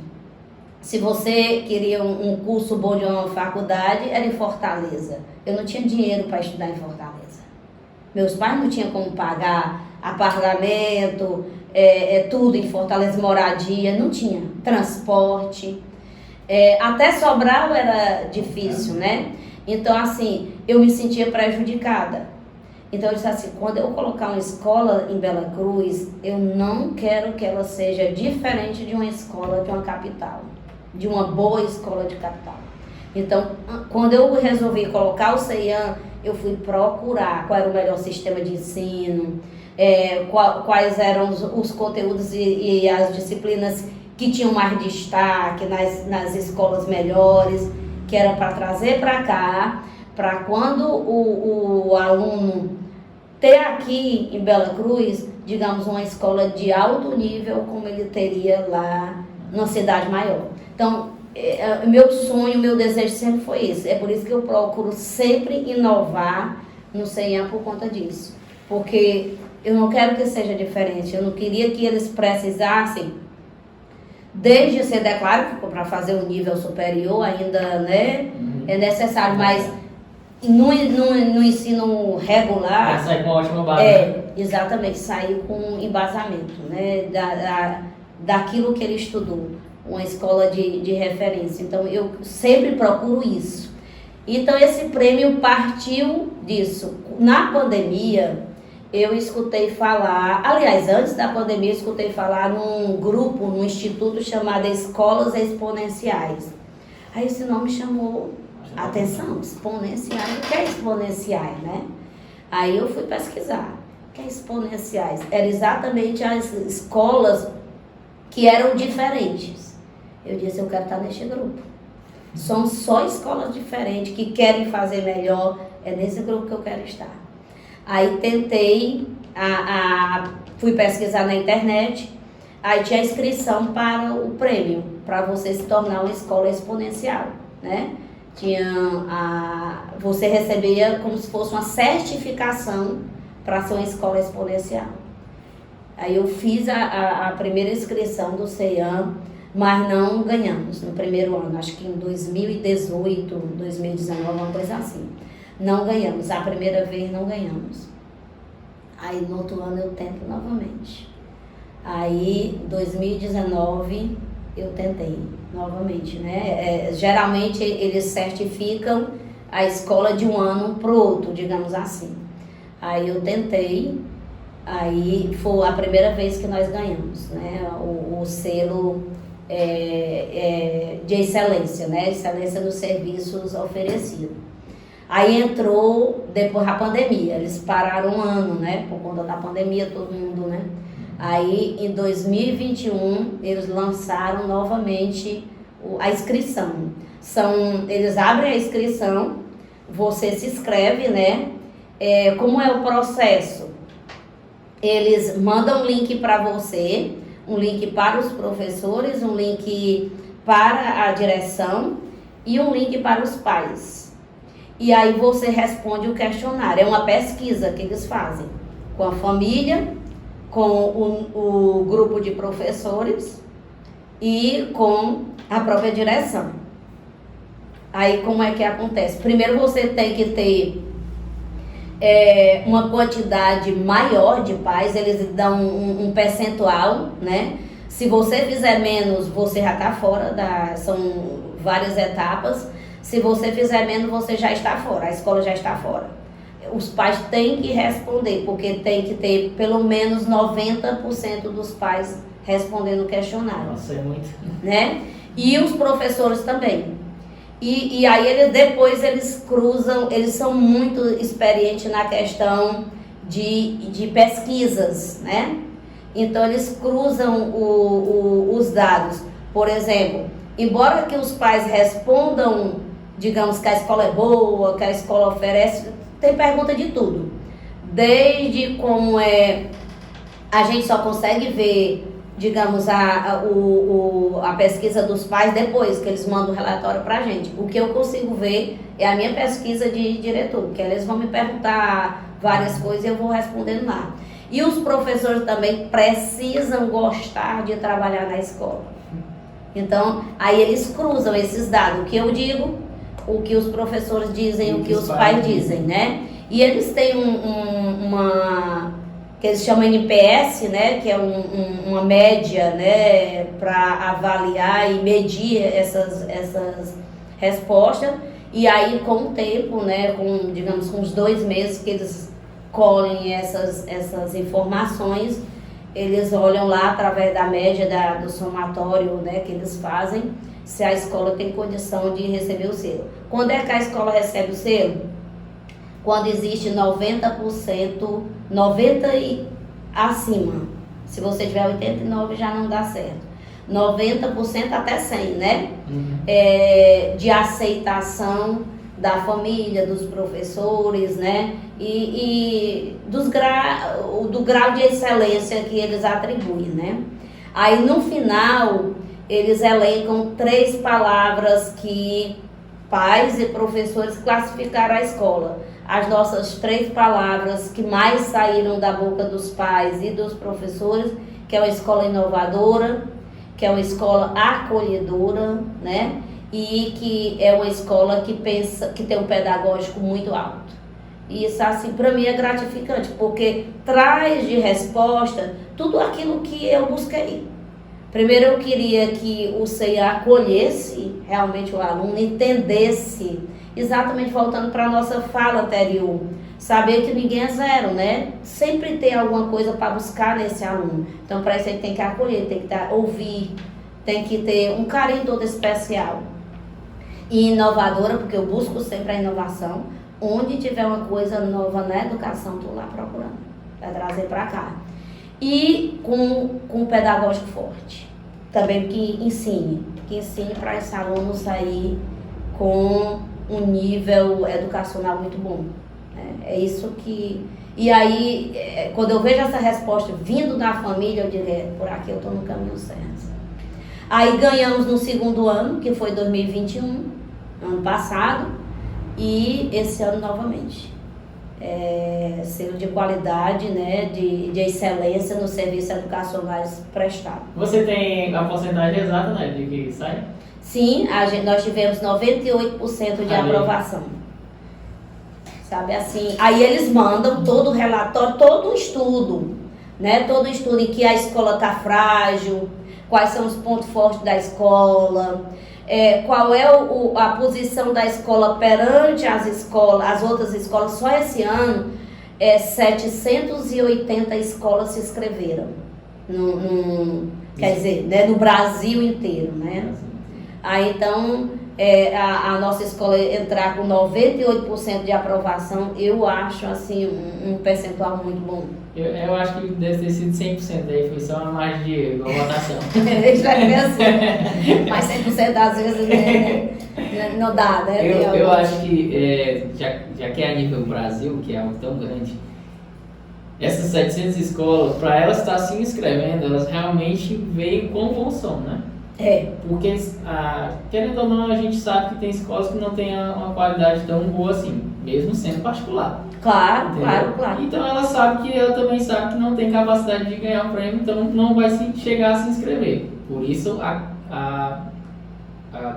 Se você queria um curso bom de uma faculdade, era em Fortaleza. Eu não tinha dinheiro para estudar em Fortaleza. Meus pais não tinham como pagar apartamento, tudo em Fortaleza, moradia, não tinha. Transporte. Até Sobral era difícil, né? Então, assim, eu me sentia prejudicada. Então eu disse assim, quando eu colocar uma escola em Bela Cruz, eu não quero que ela seja diferente de uma escola de uma capital, de uma boa escola de capital. Então, quando eu resolvi colocar o CEIAM, eu fui procurar qual era o melhor sistema de ensino, quais eram os conteúdos e as disciplinas que tinham mais destaque nas escolas melhores, que era para trazer para cá, para quando o aluno ter aqui em Bela Cruz, digamos, uma escola de alto nível, como ele teria lá numa cidade maior. Então, meu sonho, meu desejo sempre foi esse. É por isso que eu procuro sempre inovar no CEIAM por conta disso. Porque eu não quero que seja diferente. Eu não queria que eles precisassem, desde ser declarado, para fazer um nível superior ainda, né, é necessário, mas no ensino regular... Sair com uma ótima base. Exatamente, sair com embasamento, né, daquilo que ele estudou. Uma escola de referência. Então, eu sempre procuro isso. Então, esse prêmio partiu disso. Na pandemia, eu escutei falar... Aliás, antes da pandemia, eu escutei falar num grupo, num instituto chamado Escolas Exponenciais. Aí, esse nome chamou a atenção. Exponenciais. O que é exponenciais, né? Aí, eu fui pesquisar. O que é exponenciais? Eram exatamente as escolas que eram diferentes. Eu disse, eu quero estar neste grupo. São só escolas diferentes que querem fazer melhor. É nesse grupo que eu quero estar. Aí tentei, fui pesquisar na internet. Aí tinha a inscrição para o prêmio, para você se tornar uma escola exponencial, né? Você recebia como se fosse uma certificação para ser uma escola exponencial. Aí eu fiz a primeira inscrição do CEIAM, mas não ganhamos no primeiro ano, acho que em 2018, 2019, uma coisa assim. Não ganhamos, a primeira vez não ganhamos. Aí no outro ano eu tento novamente. Aí, 2019, eu tentei novamente, né? Geralmente eles certificam a escola de um ano para o outro, digamos assim. Aí eu tentei, aí foi a primeira vez que nós ganhamos, né? O selo de excelência, né? Excelência nos serviços oferecidos. Aí entrou depois da pandemia, eles pararam um ano, né? Por conta da pandemia, todo mundo, né? Aí em 2021 eles lançaram novamente a inscrição. Eles abrem a inscrição, você se inscreve, né? Como é o processo? Eles mandam um link para você, um link para os professores, um link para a direção e um link para os pais. E aí você responde o questionário. É uma pesquisa que eles fazem com a família, com o grupo de professores e com a própria direção. Aí como é que acontece? Primeiro você tem que ter uma quantidade maior de pais, eles dão um percentual, né? Se você fizer menos, você já está fora, são várias etapas. Se você fizer menos, você já está fora, a escola já está fora. Os pais têm que responder, porque tem que ter pelo menos 90% dos pais respondendo o questionário. Nossa, é muito. Né? E os professores também. E aí depois eles cruzam, eles são muito experientes na questão de pesquisas, né? Então eles cruzam os dados. Por exemplo, embora que os pais respondam, digamos que a escola é boa, que a escola oferece, tem pergunta de tudo. Desde como a gente só consegue ver, digamos, a pesquisa dos pais depois que eles mandam o relatório pra gente. O que eu consigo ver é a minha pesquisa de diretor, que eles vão me perguntar várias coisas e eu vou respondendo lá. E os professores também precisam gostar de trabalhar na escola. Então, aí eles cruzam esses dados, o que eu digo, o que os professores dizem, o que os pais dizem, né? E eles têm uma que eles chamam NPS, né, que é uma média, né, para avaliar e medir essas respostas. E aí com o tempo, né, digamos com uns 2 meses que eles colhem essas informações, eles olham lá através da média do somatório, né, que eles fazem, se a escola tem condição de receber o selo. Quando é que a escola recebe o selo? Quando existe 90%, 90 e acima. Se você tiver 89 já não dá certo. 90% até 100, né? De aceitação da família, dos professores, né? E do grau de excelência que eles atribuem, né? Aí no final eles elencam 3 palavras que pais e professores classificaram a escola. As nossas 3 palavras que mais saíram da boca dos pais e dos professores, que é uma escola inovadora, que é uma escola acolhedora, né? E que é uma escola que pensa, que tem um pedagógico muito alto. E isso, assim, para mim é gratificante, porque traz de resposta tudo aquilo que eu busquei. Primeiro eu queria que o CEIA acolhesse realmente o aluno, entendesse, exatamente voltando para a nossa fala anterior, saber que ninguém é zero, né? Sempre tem alguma coisa para buscar nesse aluno. Então, para isso ele tem que acolher, tem que ouvir, tem que ter um carinho todo especial. E inovadora, porque eu busco sempre a inovação. Onde tiver uma coisa nova na educação, estou lá procurando, para trazer para cá. E com um pedagógico forte, também que ensine para esse aluno sair com um nível educacional muito bom. É isso que... E aí, quando eu vejo essa resposta vindo da família, eu digo, por aqui eu estou no caminho certo. Aí ganhamos no segundo ano, que foi 2021, ano passado, e esse ano novamente. Selo de qualidade, né, de excelência nos serviços educacionais prestados. Você tem a porcentagem exata, né, de que sai? Sim, nós tivemos 98% de aprovação. Sabe assim, aí eles mandam todo o relatório, todo o estudo, né, todo o estudo em que a escola está frágil, quais são os pontos fortes da escola, qual é a posição da escola perante as outras escolas. Só esse ano 780 escolas se inscreveram, quer dizer, né, no Brasil inteiro, né? Aí então a nossa escola entrar com 98% de aprovação, eu acho assim um percentual muito bom. Eu acho que deve ter sido 100%, aí foi só uma magia, igual a votação. Isso é assim, mas 100% às vezes não dá, né? Eu acho que, já que é a nível Brasil, que é algo tão grande, essas 700 escolas, para elas estar se inscrevendo, elas realmente veem com bom som, né? Porque, querendo ou não, a gente sabe que tem escolas que não têm uma qualidade tão boa assim, mesmo sendo particular. Claro. Então ela sabe que ela também sabe que não tem capacidade de ganhar o prêmio, então não vai chegar a se inscrever. Por isso a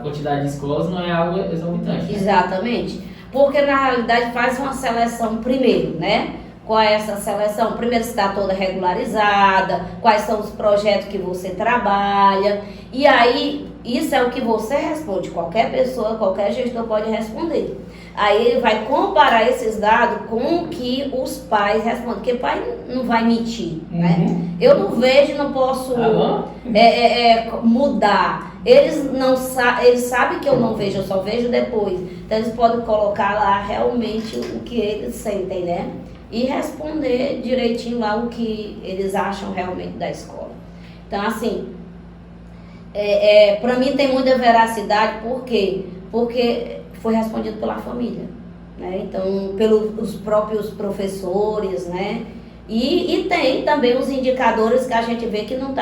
quantidade de escolas não é algo exorbitante. Né? Exatamente. Porque na realidade faz uma seleção primeiro, né? Qual é essa seleção? Primeiro se está toda regularizada, quais são os projetos que você trabalha. E aí, isso é o que você responde. Qualquer pessoa, qualquer gestor pode responder. Aí ele vai comparar esses dados com o que os pais respondem. Porque pai não vai mentir, né? Eu não vejo, não posso mudar. Eles sabem que eu não vejo, eu só vejo depois. Então eles podem colocar lá realmente o que eles sentem, né? E responder direitinho lá o que eles acham realmente da escola. Então, assim, para mim tem muita veracidade, por quê? Porque foi respondido pela família, né? Então, pelos próprios professores, né? E tem também os indicadores que a gente vê que não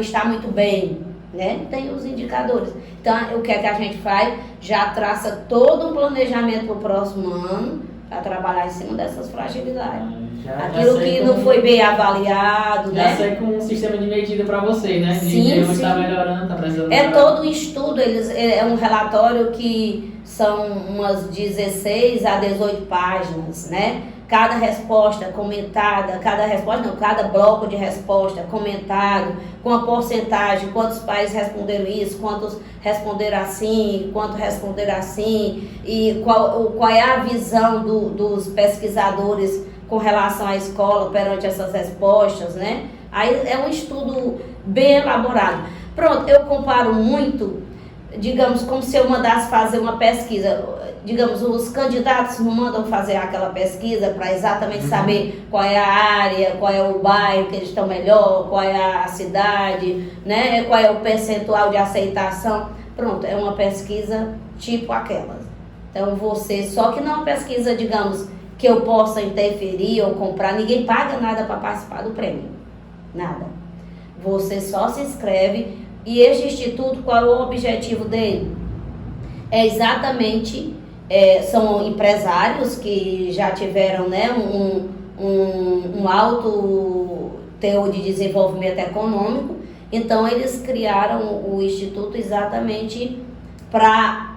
está muito bem, né? Tem os indicadores. Então, o que é que a gente faz? Já traça todo um planejamento para o próximo ano, para trabalhar em cima dessas fragilidades. Aquilo que não foi bem avaliado, né? Já sai com um sistema de medida para vocês, né? Sim. Está melhorando, está precisando. Todo um estudo, é um relatório que são umas 16 a 18 páginas, né? Cada resposta comentada, cada bloco de resposta comentado, com a porcentagem, quantos pais responderam isso, quantos responderam assim, quanto responderam assim, e qual é a visão dos pesquisadores com relação à escola perante essas respostas, né? Aí é um estudo bem elaborado. Pronto, eu comparo muito, digamos, como se eu mandasse fazer uma pesquisa. Digamos, os candidatos não mandam fazer aquela pesquisa para exatamente saber qual é a área, qual é o bairro que eles estão melhor, qual é a cidade, né? Qual é o percentual de aceitação. Pronto, é uma pesquisa tipo aquelas. Então você, só que não é uma pesquisa, digamos, que eu possa interferir ou comprar, ninguém paga nada para participar do prêmio. Nada. Você só se inscreve. E este instituto, qual é o objetivo dele? É exatamente, são empresários que já tiveram, né, um alto teor de desenvolvimento econômico. Então eles criaram o instituto exatamente para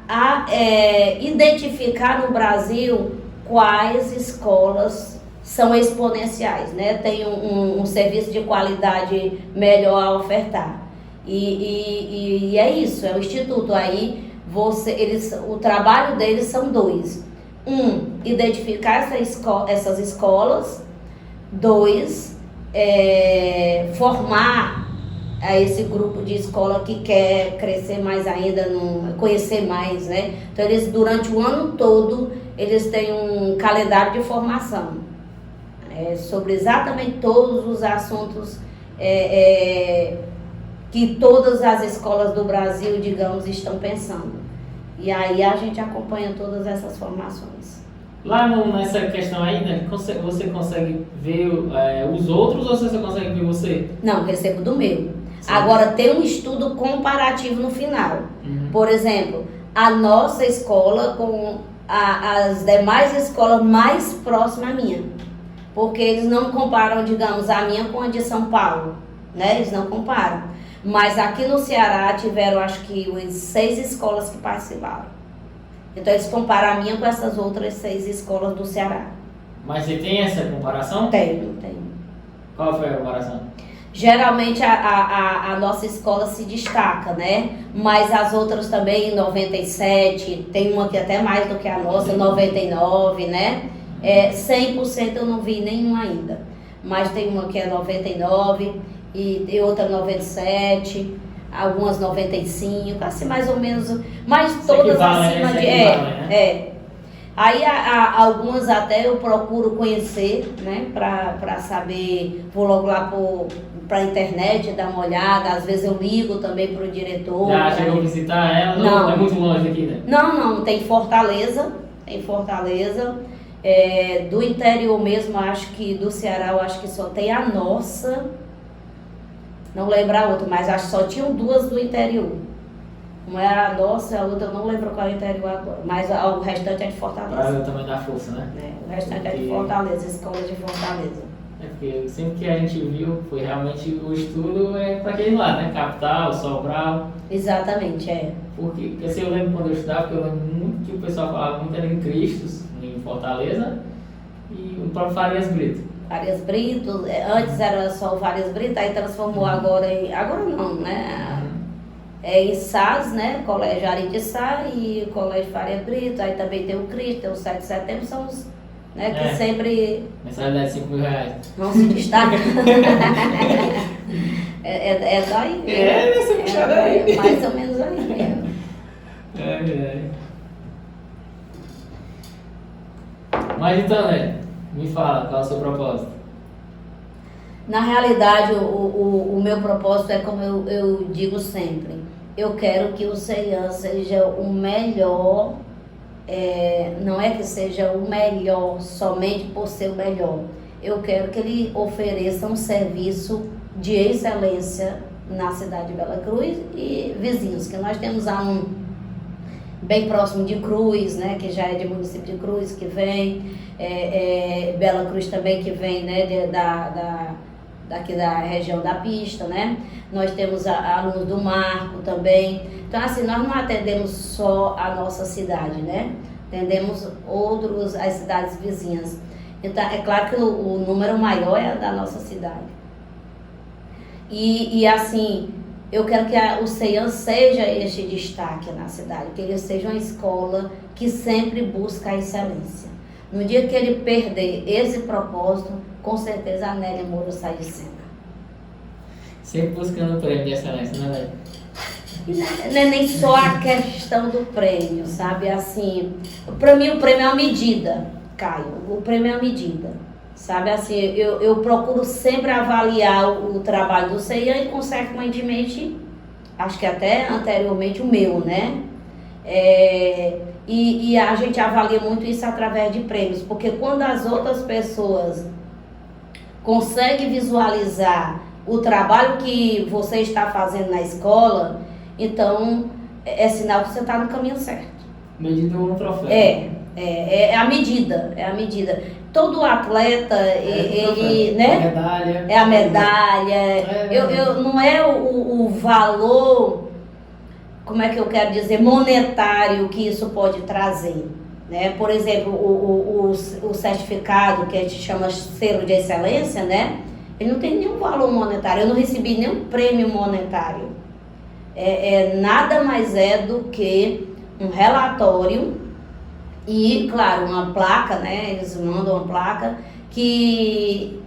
identificar no Brasil quais escolas são exponenciais, né? Tem um serviço de qualidade melhor a ofertar. E é isso, é o instituto. Aí o trabalho deles são dois. Identificar essas escolas. Dois, formar esse grupo de escola que quer crescer mais ainda, conhecer mais, né? Então eles, durante o ano todo, eles têm um calendário de formação sobre exatamente todos os assuntos que todas as escolas do Brasil, digamos, estão pensando. E aí a gente acompanha todas essas formações. Lá nessa questão aí, né, você consegue ver os outros ou você só consegue ver você? Não, recebo do meu. Sim. Agora tem um estudo comparativo no final. Por exemplo, a nossa escola com as demais escolas mais próximas à minha. Porque eles não comparam, digamos, a minha com a de São Paulo, né? Eles não comparam. Mas aqui no Ceará tiveram, acho que, 6 escolas que participaram. Então eles comparam a minha com essas outras 6 escolas do Ceará. Mas você tem essa comparação? Tenho. Qual foi a comparação? Geralmente a nossa escola se destaca, né? Mas as outras também, 97, tem uma que até mais do que a nossa, 99, né? 100% eu não vi nenhum ainda. Mas tem uma que é 99 e outra 97, algumas 95, assim mais ou menos, mas todas acima de... né? Aí algumas até eu procuro conhecer, né, para saber, vou logo lá para a internet, dar uma olhada, às vezes eu ligo também para o diretor. Já chegou a visitar ela? Não, é muito longe daqui, né? Não, tem Fortaleza, do interior mesmo, acho que do Ceará, eu acho que só tem a nossa, não lembro a outra, mas acho que só tinham 2 do interior. Uma era a nossa, a outra eu não lembro qual é o interior agora, mas o restante é de Fortaleza. Brasil também dá força, né? O restante é de Fortaleza, escola de Fortaleza. Porque sempre que a gente viu, foi realmente o estudo para aquele lado, né? Capital, Sobral. Exatamente, Porque assim, eu lembro quando eu estudava, porque eu lembro muito que o pessoal falava muito era em Cristos, em Fortaleza, e o próprio Farias Brito. Farias Brito, antes era só o Farias Brito, aí transformou agora não, né? Em SAS, né? Colégio Arindissá e o Colégio Farias Brito, aí também tem o Cristo, tem o 7 de setembro, são os, né, que sempre... Mensalidade de R$5.000. Não se destaca. Daí. Nessa puxada aí. Mais ou menos aí mesmo. Mas então, né? Me fala, qual é o seu propósito? Na realidade, o meu propósito é como eu digo sempre. Eu quero que o CEIAN seja o melhor, não é que seja o melhor somente por ser o melhor. Eu quero que ele ofereça um serviço de excelência na cidade de Bela Cruz e vizinhos, que nós temos um bem próximo de Cruz, né, que já é de município de Cruz, que vem, Bela Cruz também, que vem, né, daqui da região da pista, né? Nós temos alunos do Marco também. Então, assim, nós não atendemos só a nossa cidade, né? Atendemos as cidades vizinhas. Então, é claro que o número maior é da nossa cidade. E assim, eu quero que o CEIAN seja este destaque na cidade, que ele seja uma escola que sempre busca a excelência. No dia que ele perder esse propósito, com certeza a Nélia Moura sai de cena. Sempre buscando o prêmio de excelência, né, velho? Não é nem só a questão do prêmio, sabe? Assim, para mim o prêmio é uma medida, Caio. O prêmio é uma medida, sabe? Assim, eu procuro sempre avaliar o trabalho do CEIA e, consequentemente, acho que até anteriormente o meu, né? E a gente avalia muito isso através de prêmios, porque quando as outras pessoas conseguem visualizar o trabalho que você está fazendo na escola, então é sinal que você está no caminho certo. Medida um troféu. É a medida, Todo atleta, ele, né? A medalha. É a medalha. Não é o valor, como é que eu quero dizer, monetário que isso pode trazer, né? Por exemplo, o certificado, que a gente chama selo de excelência, né? Ele não tem nenhum valor monetário, eu não recebi nenhum prêmio monetário. Nada mais do que um relatório e, claro, uma placa, né? Eles mandam uma placa que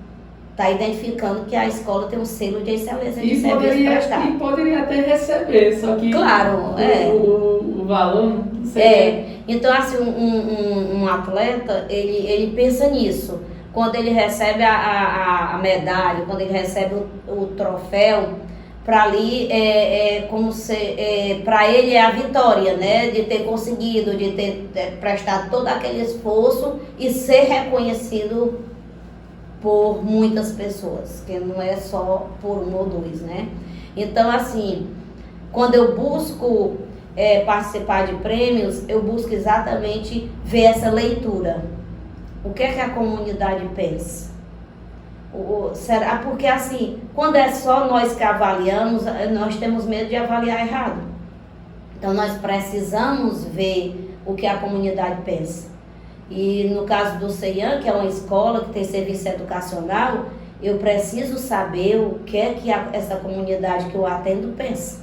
está identificando que a escola tem um selo de excelência de serviço prestado. E poderia até receber, só que claro, o valor não sei. Então, assim, um atleta, ele pensa nisso. Quando ele recebe a medalha, quando ele recebe o troféu, para ali como se para ele é a vitória, né? De ter conseguido, de ter prestado todo aquele esforço e ser reconhecido por muitas pessoas, que não é só por um ou dois, né? Então, assim, quando eu busco participar de prêmios, eu busco exatamente ver essa leitura. O que é que a comunidade pensa? Será? Porque, assim, quando é só nós que avaliamos, nós temos medo de avaliar errado. Então, nós precisamos ver o que a comunidade pensa. E no caso do CEIAN, que é uma escola que tem serviço educacional, eu preciso saber o que é que essa comunidade que eu atendo pensa,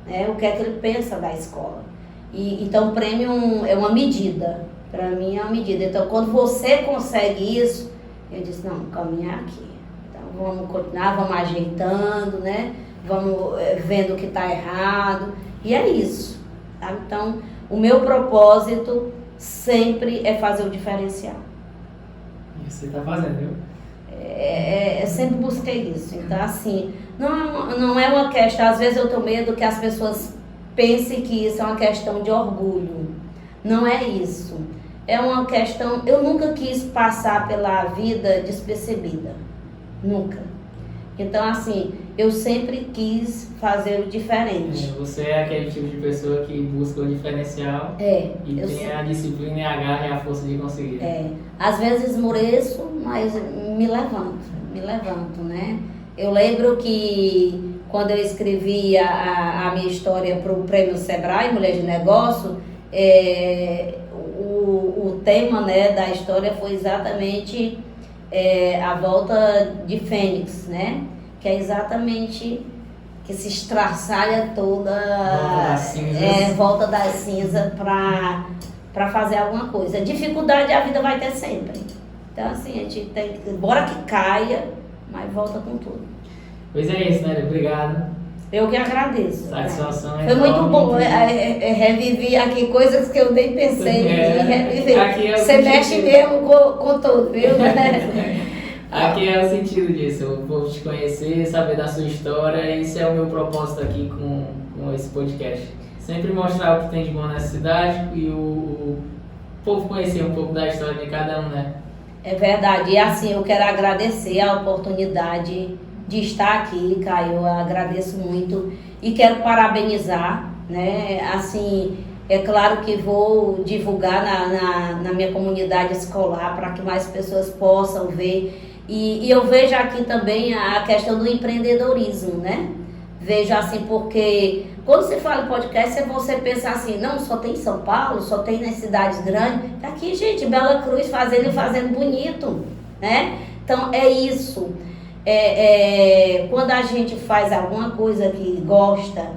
né? O que é que ele pensa da escola. Então, o prêmio é uma medida. Para mim, é uma medida. Então, quando você consegue isso, eu disse, não, o caminho é aqui. Então, vamos continuar, vamos ajeitando, né? Vamos vendo o que está errado. E é isso, tá? Então, o meu propósito sempre é fazer o diferencial. E você está fazendo, viu? Eu sempre busquei isso. Então, assim, não é uma questão... Às vezes eu tenho medo que as pessoas pensem que isso é uma questão de orgulho. Não é isso. É uma questão... Eu nunca quis passar pela vida despercebida. Nunca. Então, assim, eu sempre quis fazer o diferente. Você é aquele tipo de pessoa que busca o diferencial e tem a disciplina e a garra e a força de conseguir. Às vezes esmoreço, mas me levanto, né? Eu lembro que quando eu escrevi a minha história para o Prêmio Sebrae, Mulher de Negócio, o tema, né, da história foi exatamente a volta de Fênix, né? Que é exatamente que se estraçalha toda, volta das cinzas para fazer alguma coisa. Dificuldade a vida vai ter sempre. Então, assim, a gente tem, bora que caia, mas volta com tudo. Pois é isso, né? Obrigado. Eu que agradeço. Satisfação Foi muito bom. Revivi aqui coisas que eu nem pensei em reviver. Você mexe mesmo com tudo, viu? Aqui é o sentido disso, o povo te conhecer, saber da sua história. Esse é o meu propósito aqui com esse podcast. Sempre mostrar o que tem de bom nessa cidade e o povo conhecer um pouco da história de cada um, né? É verdade. E assim, eu quero agradecer a oportunidade de estar aqui, Caio. Eu agradeço muito e quero parabenizar, né? Assim, é claro que vou divulgar na minha comunidade escolar para que mais pessoas possam ver. E eu vejo aqui também a questão do empreendedorismo, né? Vejo assim, porque quando se fala em podcast, você pensa assim, não, só tem em São Paulo, só tem nas cidades grandes. Tá aqui, gente, Bela Cruz fazendo bonito, né? Então, é isso. Quando a gente faz alguma coisa que gosta,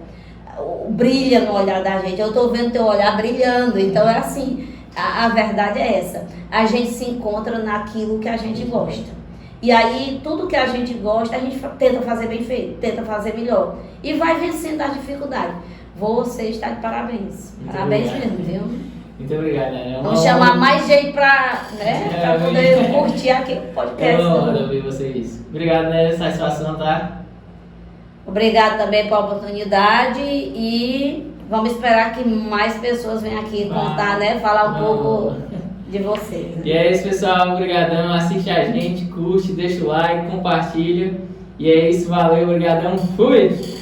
brilha no olhar da gente. Eu tô vendo teu olhar brilhando. Então, é assim, A verdade é essa. A gente se encontra naquilo que a gente gosta. E aí, tudo que a gente gosta, a gente tenta fazer bem feito, tenta fazer melhor. E vai vencendo as dificuldades. Você está de parabéns. Muito Parabéns obrigado. mesmo, viu? Muito obrigado, né? Vamos chamar mais gente para poder curtir aqui o podcast. É uma honra ouvir vocês. Obrigado, né? Satisfação, tá? Obrigado também pela oportunidade e vamos esperar que mais pessoas venham aqui contar, né? Falar um pouco de vocês. Né? E é isso, pessoal. Obrigadão. Assiste a gente, curte, deixa o like, compartilha. E é isso. Valeu. Obrigadão. Fui!